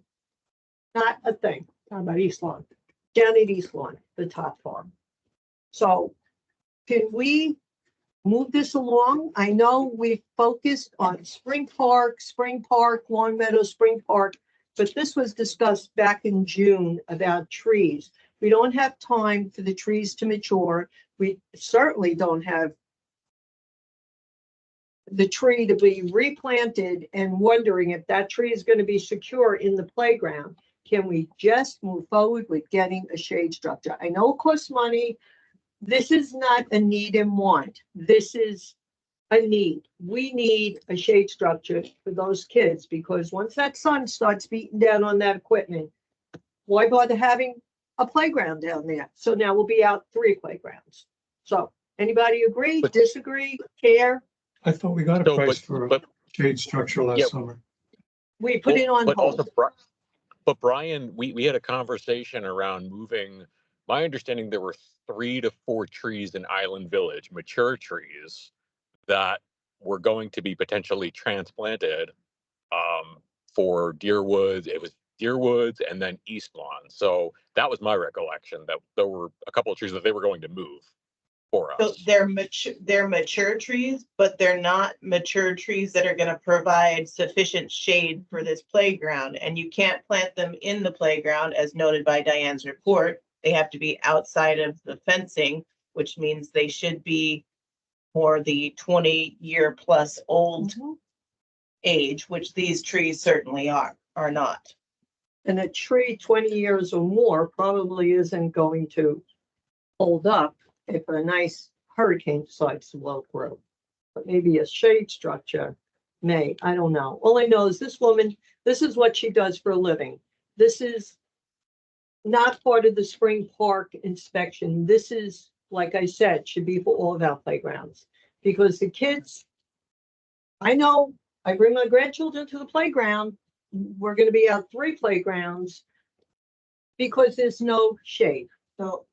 Not a thing. Talking about East Lawn. Down at East Lawn, the top farm. So can we move this along? I know we focused on Spring Park, Long Meadow, Spring Park, but this was discussed back in June about trees. We don't have time for the trees to mature. We certainly don't have the tree to be replanted and wondering if that tree is going to be secure in the playground. Can we just move forward with getting a shade structure? I know it costs money. This is not a need and want. This is a need. We need a shade structure for those kids, because once that sun starts beating down on that equipment, why bother having a playground down there? So now we'll be out 3 playgrounds. So anybody agree, disagree, care? I thought we got a price for. But shade structure Yeah. last summer. We put it on But hold. also, but Brian, we had a conversation around moving. My understanding, there were 3 to 4 trees in Island Village, mature trees that were going to be potentially transplanted for Deerwoods. It was Deerwoods and then East Lawn. So that was my recollection, that there were a couple of trees that they were going to move for So us. they're mature trees, but they're not mature trees that are gonna provide sufficient shade for this playground. And you can't plant them in the playground, as noted by Diane's report. They have to be outside of the fencing, which means they should be more the 20-year plus old age, which these trees certainly are not. And a tree 20 years or more probably isn't going to hold up if a nice hurricane decides to blow through. But maybe a shade structure may, I don't know. All I know is this woman, this is what she does for a living. This is not part of the spring park inspection. This is, like I said, should be for all of our playgrounds. Because the kids, I know, I bring my grandchildren to the playground. We're gonna be out 3 playgrounds because there's no shade. So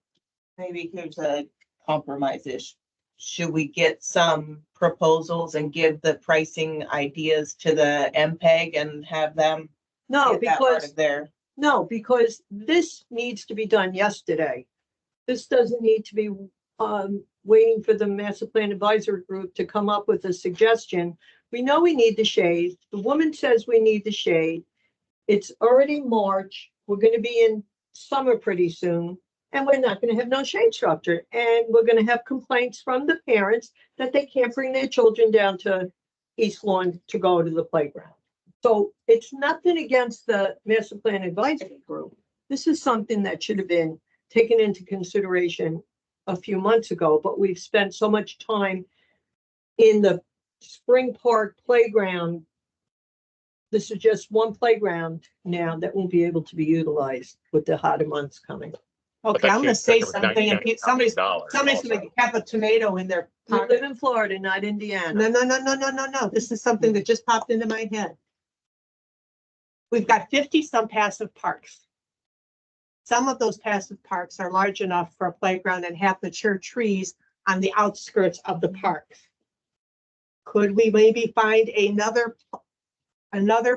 maybe here's a compromise-ish. Should we get some proposals and give the pricing ideas to the MPEG and have them? No, get that part because of their no, because this needs to be done yesterday. This doesn't need to be waiting for the master plan advisory group to come up with a suggestion. We know we need the shade. The woman says we need the shade. It's already March. We're going to be in summer pretty soon, and we're not going to have no shade structure. And we're going to have complaints from the parents that they can't bring their children down to East Lawn to go to the playground. So it's nothing against the master plan advisory group. This is something that should have been taken into consideration a few months ago, but we've spent so much time in the spring park playground. This is just one playground now that won't be able to be utilized with the hotter months coming. Okay, I'm gonna say was something and somebody's $99 gonna have a tomato in their We pocket. live in Florida, not Indiana. No. This is something that just popped into my head. We've got 50 some passive parks. Some of those passive parks are large enough for a playground and have mature trees on the outskirts of the parks. Could we maybe find another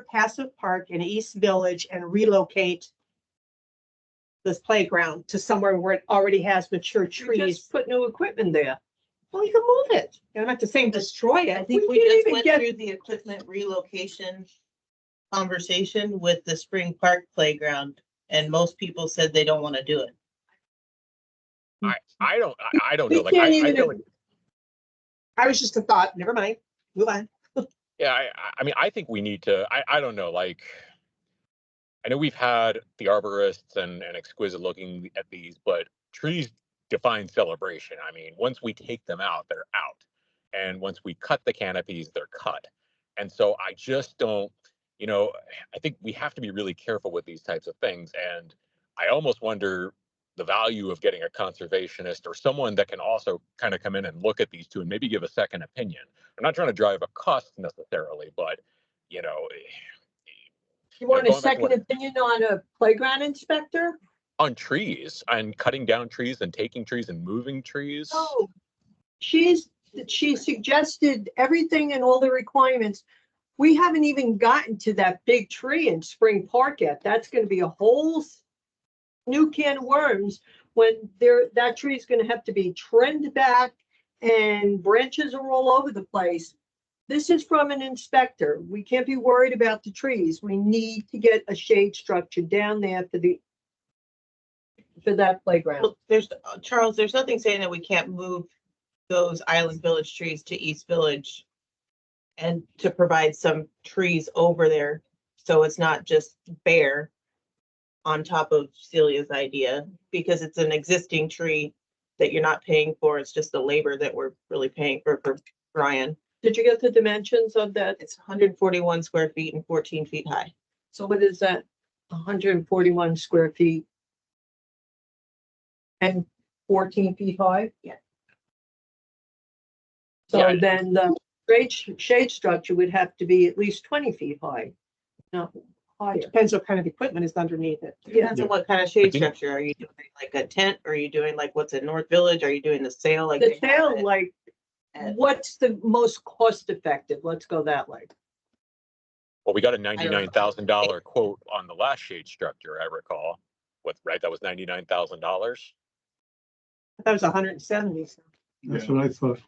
passive park in East Village and relocate this playground to somewhere where it already has mature You trees? just put new equipment there. Well, you can move it. You're not the same destroy I it. think We we can't just even went get- through the equipment relocation conversation with the spring park playground, and most people said they don't want to do it. I don't We know. Like, can't I even- feel like, I was just a thought. Never mind. Move on. yeah, I mean, I think we need to, I don't know, like, I know we've had the arborists and exquisite looking at these, but trees define celebration. I mean, once we take them out, they're out. And once we cut the canopies, they're cut. And so I just don't, I think we have to be really careful with these types of things. And I almost wonder the value of getting a conservationist or someone that can also kind of come in and look at these two and maybe give a second opinion. I'm not trying to drive a cost necessarily, but, You want a going back to second what- opinion on a playground inspector? on trees and cutting down trees and taking trees and moving trees. No. She suggested everything and all the requirements. We haven't even gotten to that big tree in Spring Park yet. That's gonna be a whole new can of worms when that tree is gonna have to be trimmed back and branches are all over the place. This is from an inspector. We can't be worried about the trees. We need to get a shade structure down there for that playground. Well, Charles, there's nothing saying that we can't move those Island Village trees to East Village and to provide some trees over there, so it's not just bare on top of Celia's idea, because it's an existing tree that you're not paying for. It's just the labor that we're really paying for Brian. Did you get the dimensions of that? It's 141 square feet and 14 feet high. So what is that? 141 square feet and 14 feet high? Yeah. So Yeah. then shade structure would have to be at least 20 feet high, not higher. Depends what kind of equipment is underneath it. Depends on what kind of shade think- structure. Are you doing like a tent? Are you doing like what's in North Village? Are you doing the sail? Like The they have tail, it like, at- what's the most cost effective? Let's go that way. Well, we got a $99,000 quote on the last shade structure, I recall. Right? That was $99,000. That was 170. So. That's what I thought.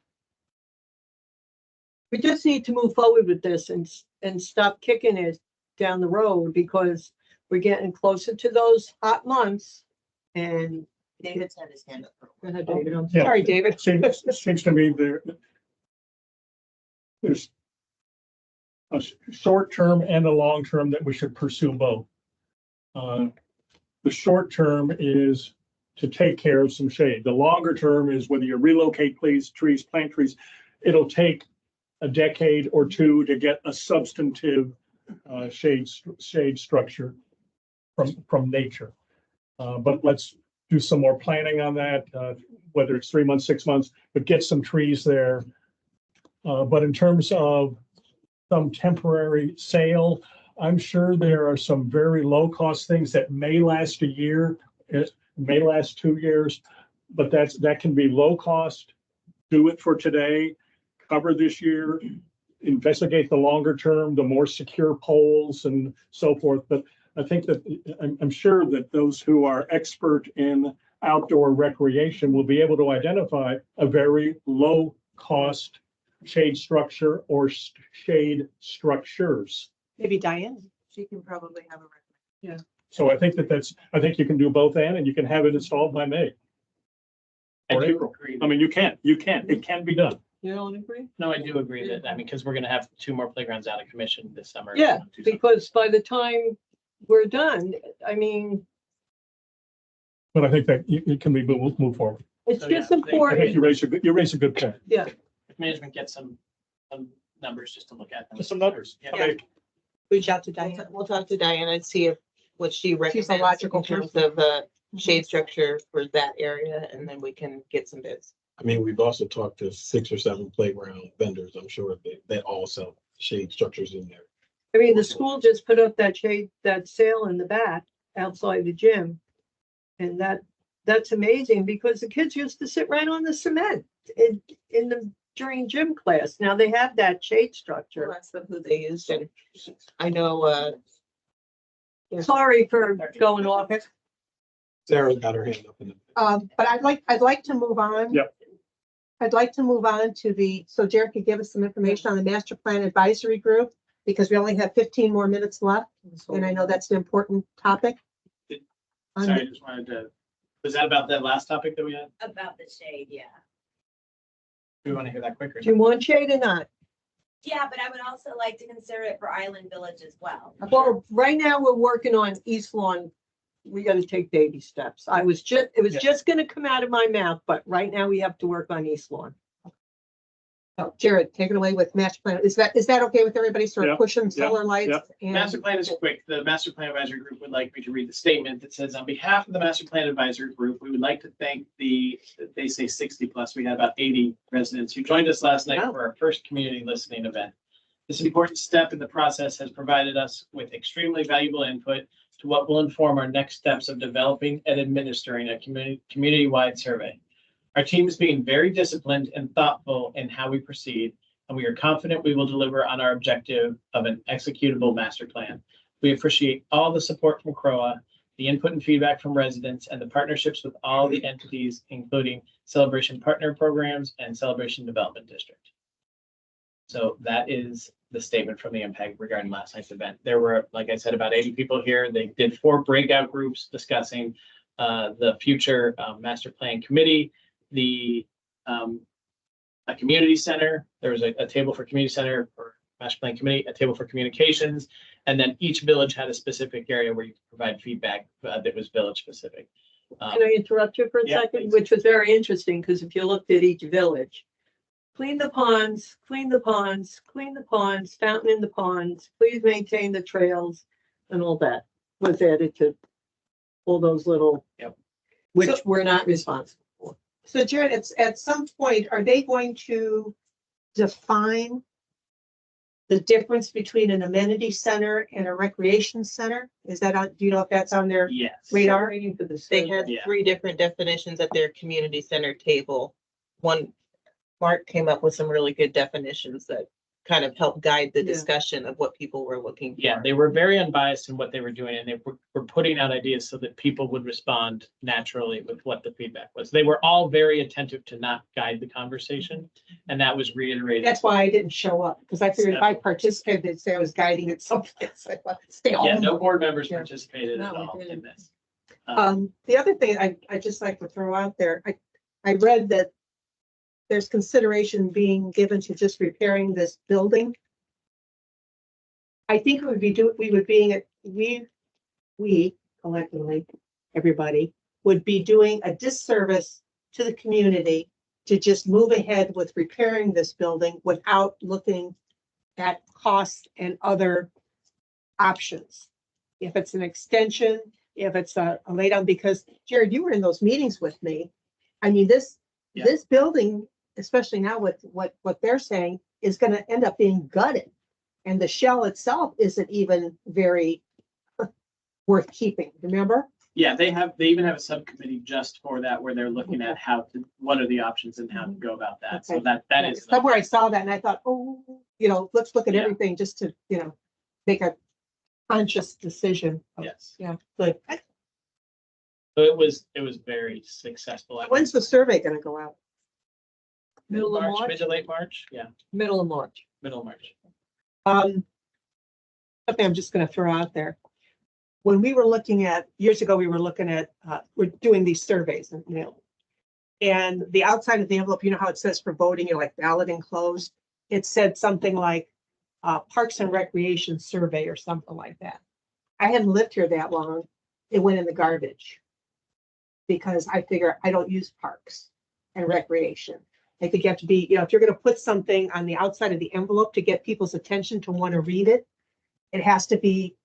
We just need to move forward with this and stop kicking it down the road because we're getting closer to those hot months. And David's had his hand up. go ahead, David. I'm Yeah. sorry, David. Seems to me there's a short term and a long term that we should pursue both. The short term is to take care of some shade. The longer term is whether you relocate trees, plant trees. It'll take a decade or two to get a substantive shade structure from nature. But let's do some more planning on that, whether it's 3 months, 6 months, but get some trees there. But in terms of some temporary sale, I'm sure there are some very low cost things that may last a year, it may last 2 years, but that can be low cost. Do it for today, cover this year, investigate the longer term, the more secure poles and so forth. But I think that I'm sure that those who are expert in outdoor recreation will be able to identify a very low cost shade structure or shade structures. Maybe Diane. She can probably have a recommendation. So I think I think you can do both and you can have it installed by May. I Or do April. agree. I mean, it can be done. You don't agree? No, I do agree that, because we're gonna have 2 more playgrounds out of commission this summer. Yeah, because by the time we're done, I mean, But I think that it can be move forward. it's So, yeah, just I think- I think important. you raise a good point. Yeah, If management gets some numbers just to look at them. Just some numbers. Yeah. I mean, Reach out to Diane. We'll talk to Diana and see what she recommends logical in terms of shade structure for that area, and then we can get some bids. I mean, we've also talked to 6 or 7 playground vendors. I'm sure that all sell shade structures in there. I mean, the school just put up that sail in the back outside the gym. And that's amazing because the kids used to sit right on the cement during gym class. Now they have that shade structure. That's who they used, and I know, Sorry for going off. Sarah got her hand up in the. But I'd like to move on. Yep. I'd like to move on to so Jared could give us some information on the master plan advisory group, because we only have 15 more minutes left. And I know that's an important topic. Sorry, I just wanted to, was that about that last topic that we had? About the shade, yeah. Do we want to hear that quicker? Do you want shade or not? Yeah, but I would also like to consider it for Island Village as well. Well, right now we're working on East Lawn. We gotta take baby steps. It was just gonna come out of my mouth, but right now we have to work on East Lawn. So Jared, take it away with master plan. Is that okay with everybody? Sort Yeah, of pushing yeah, solar lights yeah. and Master plan is quick. The master plan advisory group would like me to read the statement that says, on behalf of the master plan advisory group, we would like to thank they say 60 plus, we had about 80 residents who joined us last night for our first community listening event. This important step in the process has provided us with extremely valuable input to what will inform our next steps of developing and administering a community-wide survey. Our team is being very disciplined and thoughtful in how we proceed, and we are confident we will deliver on our objective of an executable master plan. We appreciate all the support from CROA, the input and feedback from residents, and the partnerships with all the entities, including Celebration Partner Programs and Celebration Development District. So that is the statement from the impact regarding last night's event. There were, like I said, about 80 people here. They did 4 breakout groups discussing the future master plan committee, a community center. There was a table for community center for master plan committee, a table for communications, and then each village had a specific area where you could provide feedback that was village specific. Can I interrupt you for a Yeah, second? please. Which was very interesting, because if you looked at each village, clean the ponds, clean the ponds, clean the ponds, fountain in the ponds, please maintain the trails, and all that was added to all those little, which So- we're not responsible for. so Jared, at some point, are they going to define the difference between an amenity center and a recreation center? Is that on, do you know if that's on their Yes. radar? They had Yeah. 3 different definitions at their community center table. One, Mark came up with some really good definitions that kind of helped guide the Yeah. discussion of what people were looking for. Yeah, they were very unbiased in what they were doing, and they were putting out ideas so that people would respond naturally with what the feedback was. They were all very attentive to not guide the conversation, and that was reiterated. That's why I didn't show up, because I figured if I participated, they'd say I was guiding it someplace. I thought, stay home. Yeah, no board members Yeah. participated at No, we all in didn't. this. The other thing I just like to throw out there, I read that there's consideration being given to just repairing this building. I think we collectively, everybody, would be doing a disservice to the community to just move ahead with repairing this building without looking at costs and other options. If it's an extension, if it's a lay down, because Jared, you were in those meetings with me. I mean, this building, especially now with what they're saying, is gonna end up being gutted. And the shell itself isn't even very worth keeping, remember? Yeah, they even have a subcommittee just for that, where they're looking at what are the options and how to go about that. So Okay. that is. Somewhere I saw that and I thought, oh, let's look at Yeah. everything just to, make a conscious decision. Yes. Yeah, good. So it was very successful. When's the survey gonna go out? Middle of March? Mid to late March, yeah, Middle of March. middle of March. Something I'm just gonna throw out there. When we were looking at, years ago, we're doing these surveys and, and the outside of the envelope, you know how it says for voting, you're like ballot enclosed? It said something like, Parks and Recreation Survey or something like that. I hadn't lived here that long. It went in the garbage. Because I figure I don't use parks and recreation. I think you have to be, if you're gonna put something on the outside of the envelope to get people's attention to want to read it, it has to be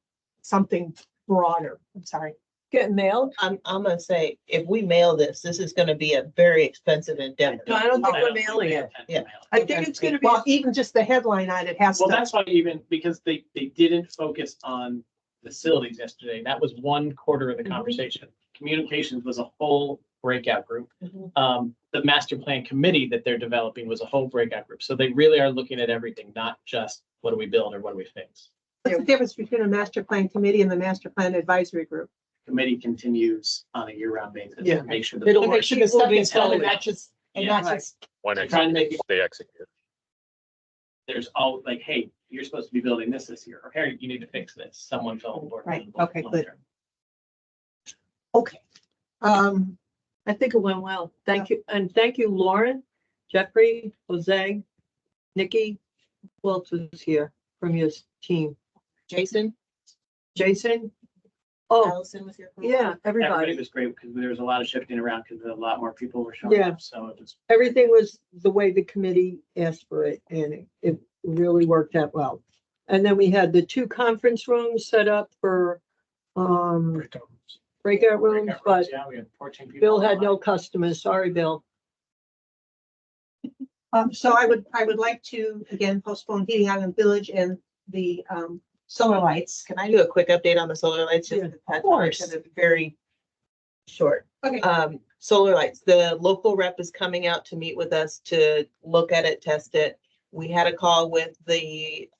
something broader. I'm sorry. Get mailed? I'm gonna say, if we mail this is gonna be a very expensive endeavor. No, I don't think we're mailing it. Yeah. I think it's gonna be, Well, even just the headline on it has Well, to. that's why because they didn't focus on facilities yesterday. That was 1/4 of the conversation. Communications was a whole breakout group. The master plan committee that they're developing was a whole breakout group. So they really are looking at everything, not just what do we build or what do we fix. What's the difference between a master plan committee and the master plan advisory group? Committee continues on a year-round basis. Yeah. to Make sure. that- It'll make sure the stuff gets done and Totally. not just, and Yeah. not just. When They're trying to make it, they execute. there's all like, hey, you're supposed to be building this year, or hey, you need to fix this. Someone fell on board. Right, okay, good. Long-term. Okay. I think it went well. Thank you. And thank you, Lauren, Jeffrey, Jose, Nikki, who else was here from your team? Jason, Jason? Oh, Allison was here. for a yeah, while. Everybody everybody. was great because there was a lot of shifting around because a lot more people were showing Yeah. up. So it was. Everything was the way the committee asked for it, and it really worked out well. And then we had the 2 conference rooms set up for breakout rooms, but Yeah, we had 14 people. Bill had no customers. Sorry, Bill. So I would like to, again, postpone Heating Island Village and the, solar lights. Can I do a quick update on the solar lights? Just Yeah, to touch on it, course. 'cause it's very short. Okay. Solar lights, the local rep is coming out to meet with us to look at it, test it. We had a call with the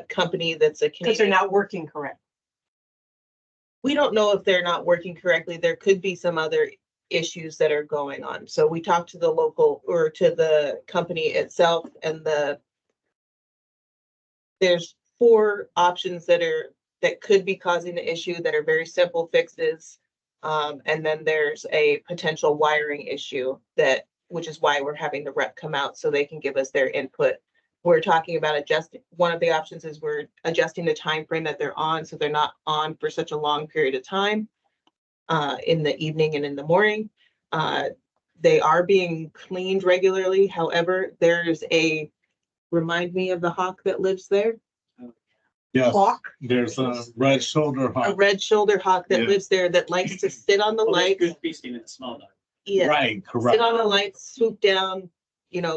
company that's a Because they're Canadian. not working correct. We don't know if they're not working correctly. There could be some other issues that are going on. So we talked to the local or to the company itself and there's 4 options that could be causing the issue that are very simple fixes. And then there's a potential wiring issue which is why we're having the rep come out so they can give us their input. We're talking about adjusting, one of the options is we're adjusting the time frame that they're on, so they're not on for such a long period of time in the evening and in the morning. They are being cleaned regularly. However, remind me of the hawk that lives there? Yes, Hawk? there's a red shoulder A hawk. red shoulder hawk that Yeah. lives there that likes to sit on the Well, there's lights. good feasting in the small dog. Yeah, Right, sit correct. on the lights, swoop down,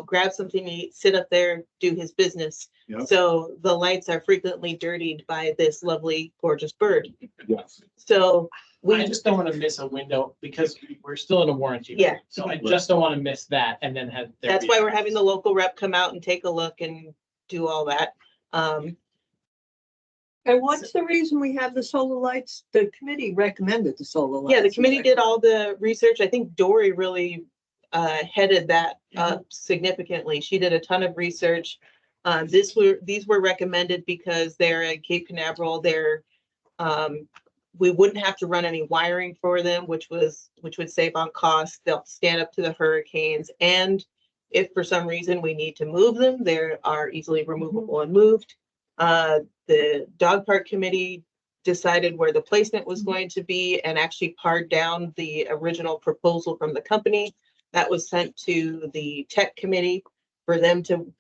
grab something to eat, sit up there, do his business. Yep. So the lights are frequently dirtied by this lovely, gorgeous bird. Yes. So I just don't want to miss a window because we're still in a warranty. Yeah. So I just don't want to miss that and then have. there That's be- why we're having the local rep come out and take a look and do all that. And what's the reason we have the solar lights? The committee recommended the solar lights. Yeah, the committee did all the research. I think Dory really headed that up significantly. She did a ton of research. These were recommended because they're at Cape Canaveral. We wouldn't have to run any wiring for them, which would save on cost. They'll stand up to the hurricanes. And if for some reason we need to move them, they are easily removable and moved. The dog park committee decided where the placement was going to be and actually pared down the original proposal from the company. That was sent to the tech committee for them to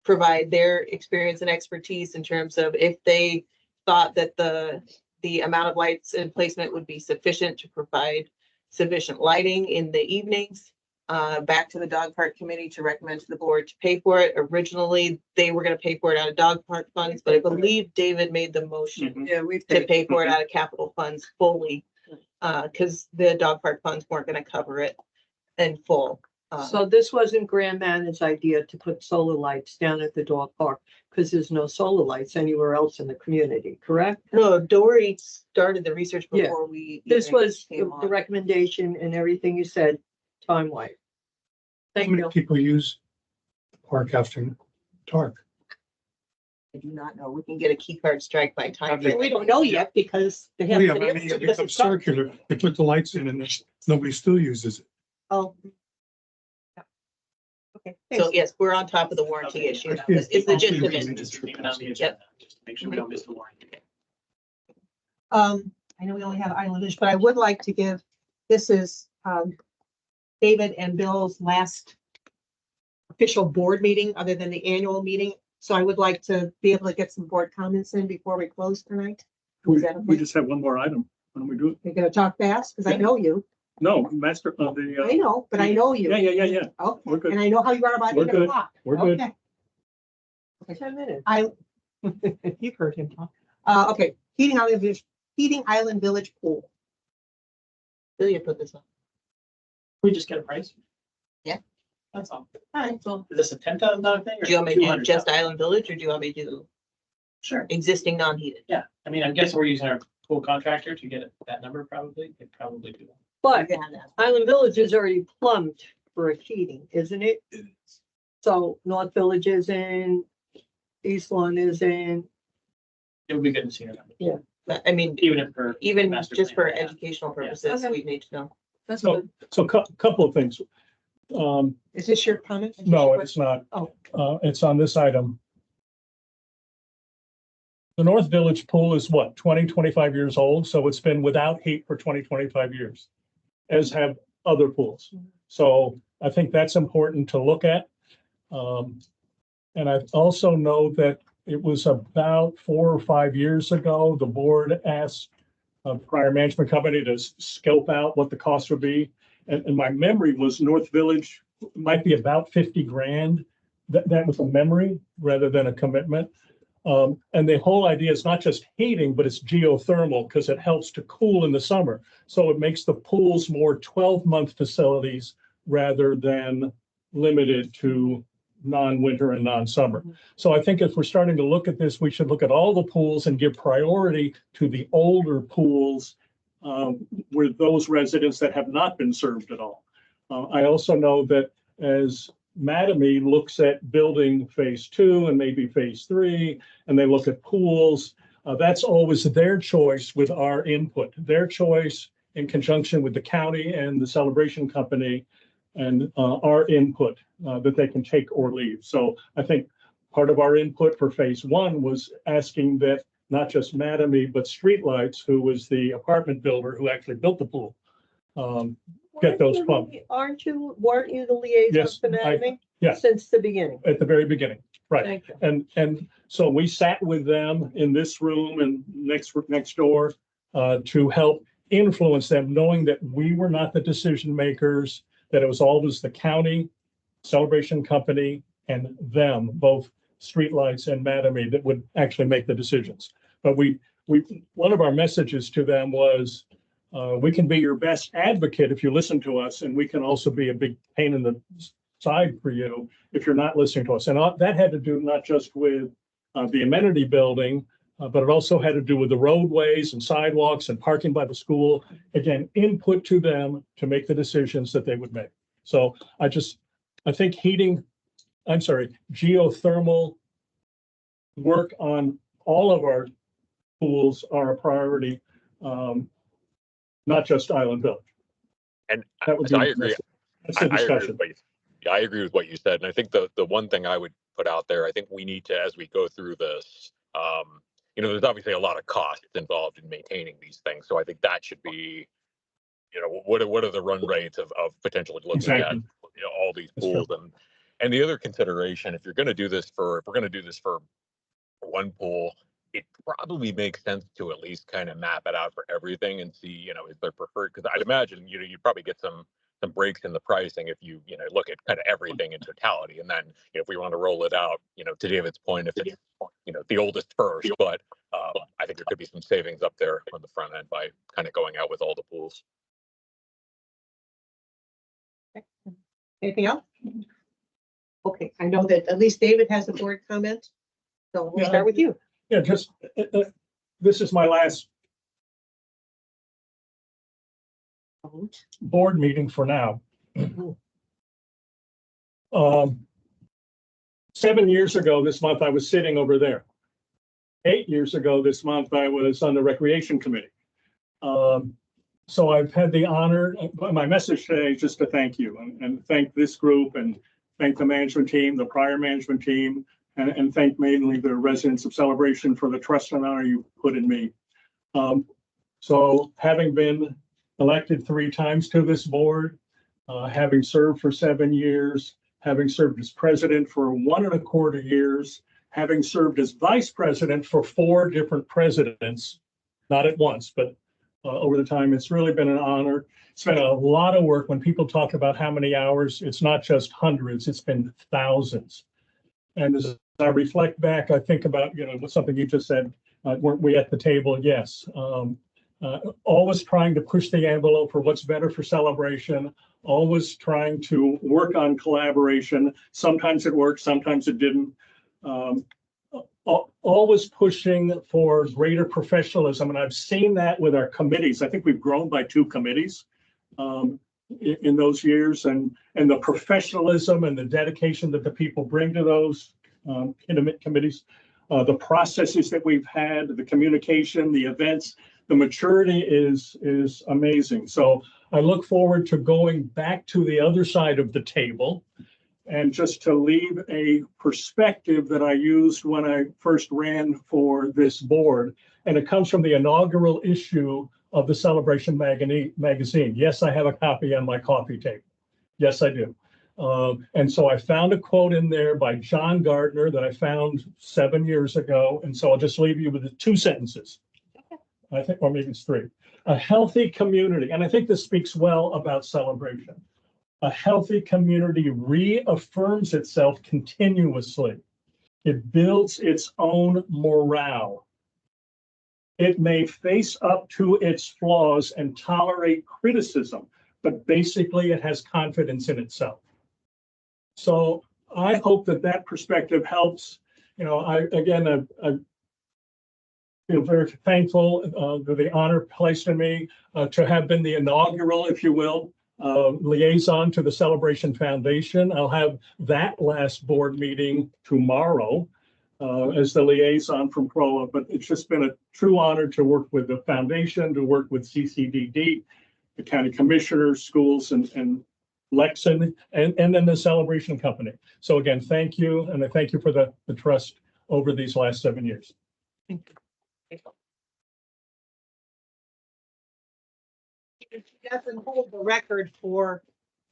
provide their experience and expertise in terms of if they thought that the amount of lights and placement would be sufficient to provide sufficient lighting in the evenings. Back to the dog park committee to recommend to the board to pay for it. Originally, they were going to pay for it out of dog park funds, but I believe David made the motion to pay for it out of capital funds fully, because the dog park funds weren't going to cover it in full. So this wasn't Grand Man's idea to put solar lights down at the dog park because there's no solar lights anywhere else in the community, correct? No, Dory started the research Yeah. before we. This even was came the on. recommendation and everything you said, time-wise. How Thank many you. people use the park after dark? I do not know. We can get a key card strike by time. Okay. We don't know yet because they Oh, haven't yeah, been but I able mean, to it because becomes it's dark. circular. They put the lights in and nobody still uses it. Oh. Okay. So yes, we're on top of the warranty issue. Yes. It's the gist of Yes. it. Just leave it on the agenda, just to make sure we don't miss the warranty. I know we only have Island Village, but I would like to give, this is, David and Bill's last official board meeting other than the annual meeting. So I would like to be able to get some board comments in before we close tonight. We Is that we okay? just have one more item. Why don't we do it? You're gonna talk fast, because I know you. No, master of the. I know, but I know you. Yeah. Okay, We're good. and I know how you are about We're 8 good. o'clock. We're good. Okay. 10 minutes. You've heard him talk. Okay, Heating Island Village pool. Billy put this on. We just get a price? Yeah. That's all. All right, well, Is this a $10,000 thing? Or Do you want me to do 200,000? just Island Village or do you want me to do Sure. existing non-heated? Yeah, I mean, I'm guessing we're using our pool contractor to get that number probably. They probably do. But You can have that. Island Village is already plumbed for a heating, isn't it? So North Village is in, East Lawn is in. It would be good to see a number. Yeah. But, I mean, Even if for. even master just for plan, yeah. educational purposes, Okay. we need to know. That's So, good. so couple of things. is this your comment? No, it's not. Oh. It's on this item. The North Village pool is what, 25 years old? So it's been without heat for 25 years, as have other pools. So I think that's important to look at. And I also know that it was about 4 or 5 years ago, the board asked a prior management company to scope out what the cost would be. And my memory was North Village might be about 50 grand. That was a memory rather than a commitment. And the whole idea is not just heating, but it's geothermal because it helps to cool in the summer. So it makes the pools more 12-month facilities rather than limited to non-winter and non-summer. So I think if we're starting to look at this, we should look at all the pools and give priority to the older pools with those residents that have not been served at all. I also know that as Mattamy looks at building phase 2 and maybe phase 3, and they look at pools, that's always their choice with our input, their choice in conjunction with the county and the celebration company and our input that they can take or leave. So I think part of our input for phase 1 was asking that not just Mattamy, but Streetlights, who was the apartment builder who actually built the pool, get those pumped. Weren't you the liaison Yes, for Mattamy? yeah. Since the beginning. At the very beginning, right. Thank you. And so we sat with them in this room and next door to help influence them, knowing that we were not the decision makers, that it was always the county Celebration Company and them, both streetlights and Mattamy, that would actually make the decisions. But one of our messages to them was, we can be your best advocate if you listen to us, and we can also be a big pain in the side for you if you're not listening to us. And that had to do not just with the amenity building, but it also had to do with the roadways and sidewalks and parking by the school. Again, input to them to make the decisions that they would make. So I think geothermal work on all of our pools are a priority, not just Island Village. And That would so be I agree. That's the I agree discussion. I agree with what you said. And I think the one thing I would put out there, I think we need to, as we go through this, there's obviously a lot of costs involved in maintaining these things. So I think that should be, what are the run rates of potentially looking at all these pools. And the other consideration, if we're going to do this for one pool, it probably makes sense to at least kind of map it out for everything and see, is there preferred, because I'd imagine, you'd probably get some breaks in the pricing if you look at kind of everything in totality. And then if we want to roll it out, to David's point, if it's, the oldest first, but I think there could be some savings up there on the front end by kind of going out with all the pools. Anything else? Okay, I know that at least David has a board comment. So we'll start with you. Yeah, just, this is my last board meeting for now. 7 years ago this month, I was sitting over there. 8 years ago this month, I was on the Recreation Committee. So I've had the honor, my message today is just to thank you and thank this group and thank the management team, the prior management team, and thank mainly the residents of Celebration for the trust and honor you put in me. So having been elected 3 times to this board, having served for 7 years, having served as president for 1.25 years, having served as vice president for 4 different presidents, not at once, but over the time, it's really been an honor. It's been a lot of work. When people talk about how many hours, it's not just hundreds, it's been thousands. And as I reflect back, I think about, something you just said, weren't we at the table? Yes. Always trying to push the envelope for what's better for Celebration, always trying to work on collaboration. Sometimes it worked, sometimes it didn't. Always pushing for greater professionalism. And I've seen that with our committees. I think we've grown by 2 committees in those years, and the professionalism and the dedication that the people bring to those committees, the processes that we've had, the communication, the events, the maturity is amazing. So I look forward to going back to the other side of the table and just to leave a perspective that I used when I first ran for this board. And it comes from the inaugural issue of the Celebration magazine. Yes, I have a copy on my coffee table. Yes, I do. And so I found a quote in there by John Gardner that I found 7 years ago. And so I'll just leave you with 2 sentences. I think, or maybe it's 3. A healthy community, and I think this speaks well about Celebration. A healthy community reaffirms itself continuously. It builds its own morale. It may face up to its flaws and tolerate criticism, but basically it has confidence in itself. So I hope that perspective helps. I feel very thankful for the honor placed in me to have been the inaugural, if you will, liaison to the Celebration Foundation. I'll have that last board meeting tomorrow as the liaison from CROA, but it's just been a true honor to work with the foundation, to work with CCDD, the county commissioners, schools, and Lexon, and then the Celebration Company. So again, thank you, and I thank you for the trust over these last 7 years. Thank you. He doesn't hold the record for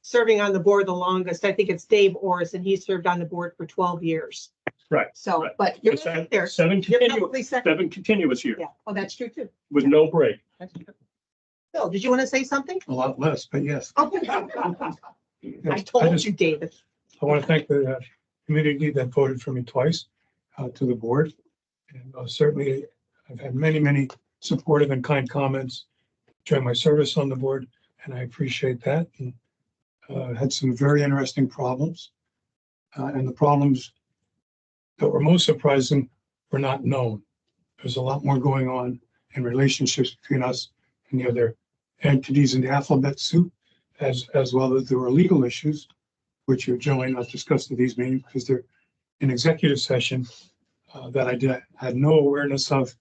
serving on the board the longest. I think it's Dave Orris, and he served on the board for 12 years. Right. So, right. But you're So there. Seven continuous years. Yeah. Oh, that's true too. With no break. That's true. Bill, did you want to say something? A lot less, but yes. Oh, I told you, David. I want to thank the community that voted for me twice to the board. And certainly, I've had many supportive and kind comments during my service on the board, and I appreciate that. And had some very interesting problems. And the problems that were most surprising were not known. There's a lot more going on in relationships between us and the other entities in the alphabet soup, as well as there were legal issues, which are generally not discussed at these meetings because they're in executive session that I had no awareness of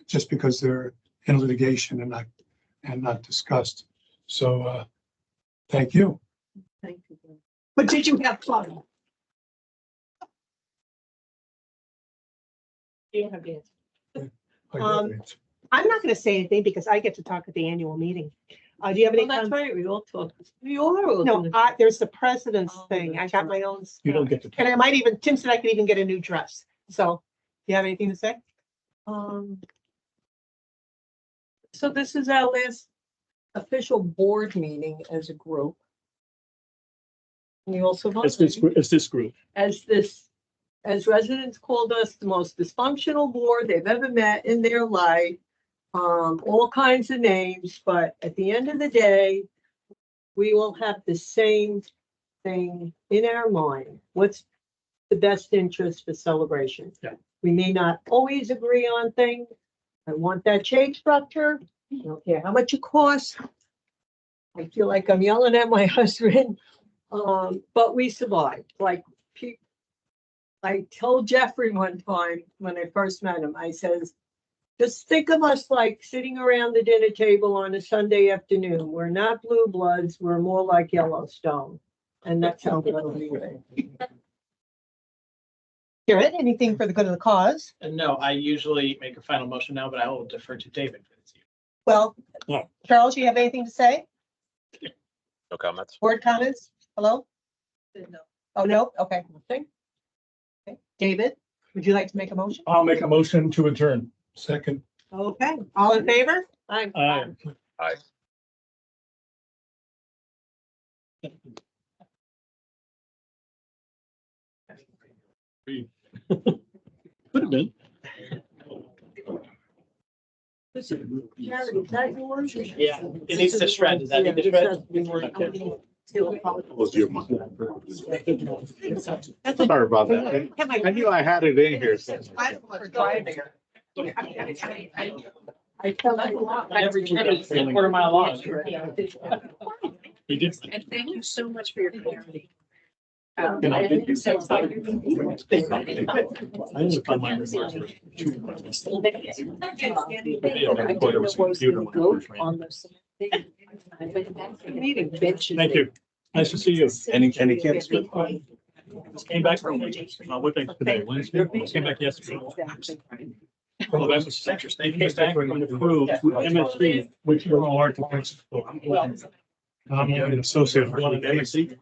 just because they're in litigation and not discussed. So thank you. Thank you. But did you have fun? You don't have the answer. I'm not going to say anything because I get to talk at the annual meeting. Do you have any? That's right, we all talk. We all. No, there's the president's thing. I got my own. You don't get to. And I might even, Tim said I could even get a new dress. So, do you have anything to say? So this is our last official board meeting as a group. We also. It's this group. As residents called us the most dysfunctional board they've ever met in their life. All kinds of names, but at the end of the day, we will have the same thing in our mind. What's the best interest for Celebration? Yeah. We may not always agree on things. I want that shade structure. I don't care how much it costs. I feel like I'm yelling at my husband. But we survived. I told Jeffrey one time when I first met him, I says, just think of us like sitting around the dinner table on a Sunday afternoon. We're not blue bloods. We're more like Yellowstone. And that's how we'll leave it. Garrett, anything for the good of the cause? No, I usually make a final motion now, but I will defer to David. Well, Charles, you have anything to say? No comments. Board comments? Hello? No. Oh, no? Okay. Okay. David, would you like to make a motion? I'll make a motion to adjourn. Second. Okay, all in favor? Aye. Aye. Could have been. Yeah, it needs to shred. Does that need to shred? Sorry about that. I knew I had it in here. I felt like a lot. Every quarter mile long. We did. And thank you so much for your clarity. And I did. I just found my remarks were too much. Thank you. Nice to see you. Any kids? Just came back from, what day today? Wednesday? Just came back yesterday. Well, that was interesting. Came back from the crew to MSC, which is all architects. I'm an associate with MSC.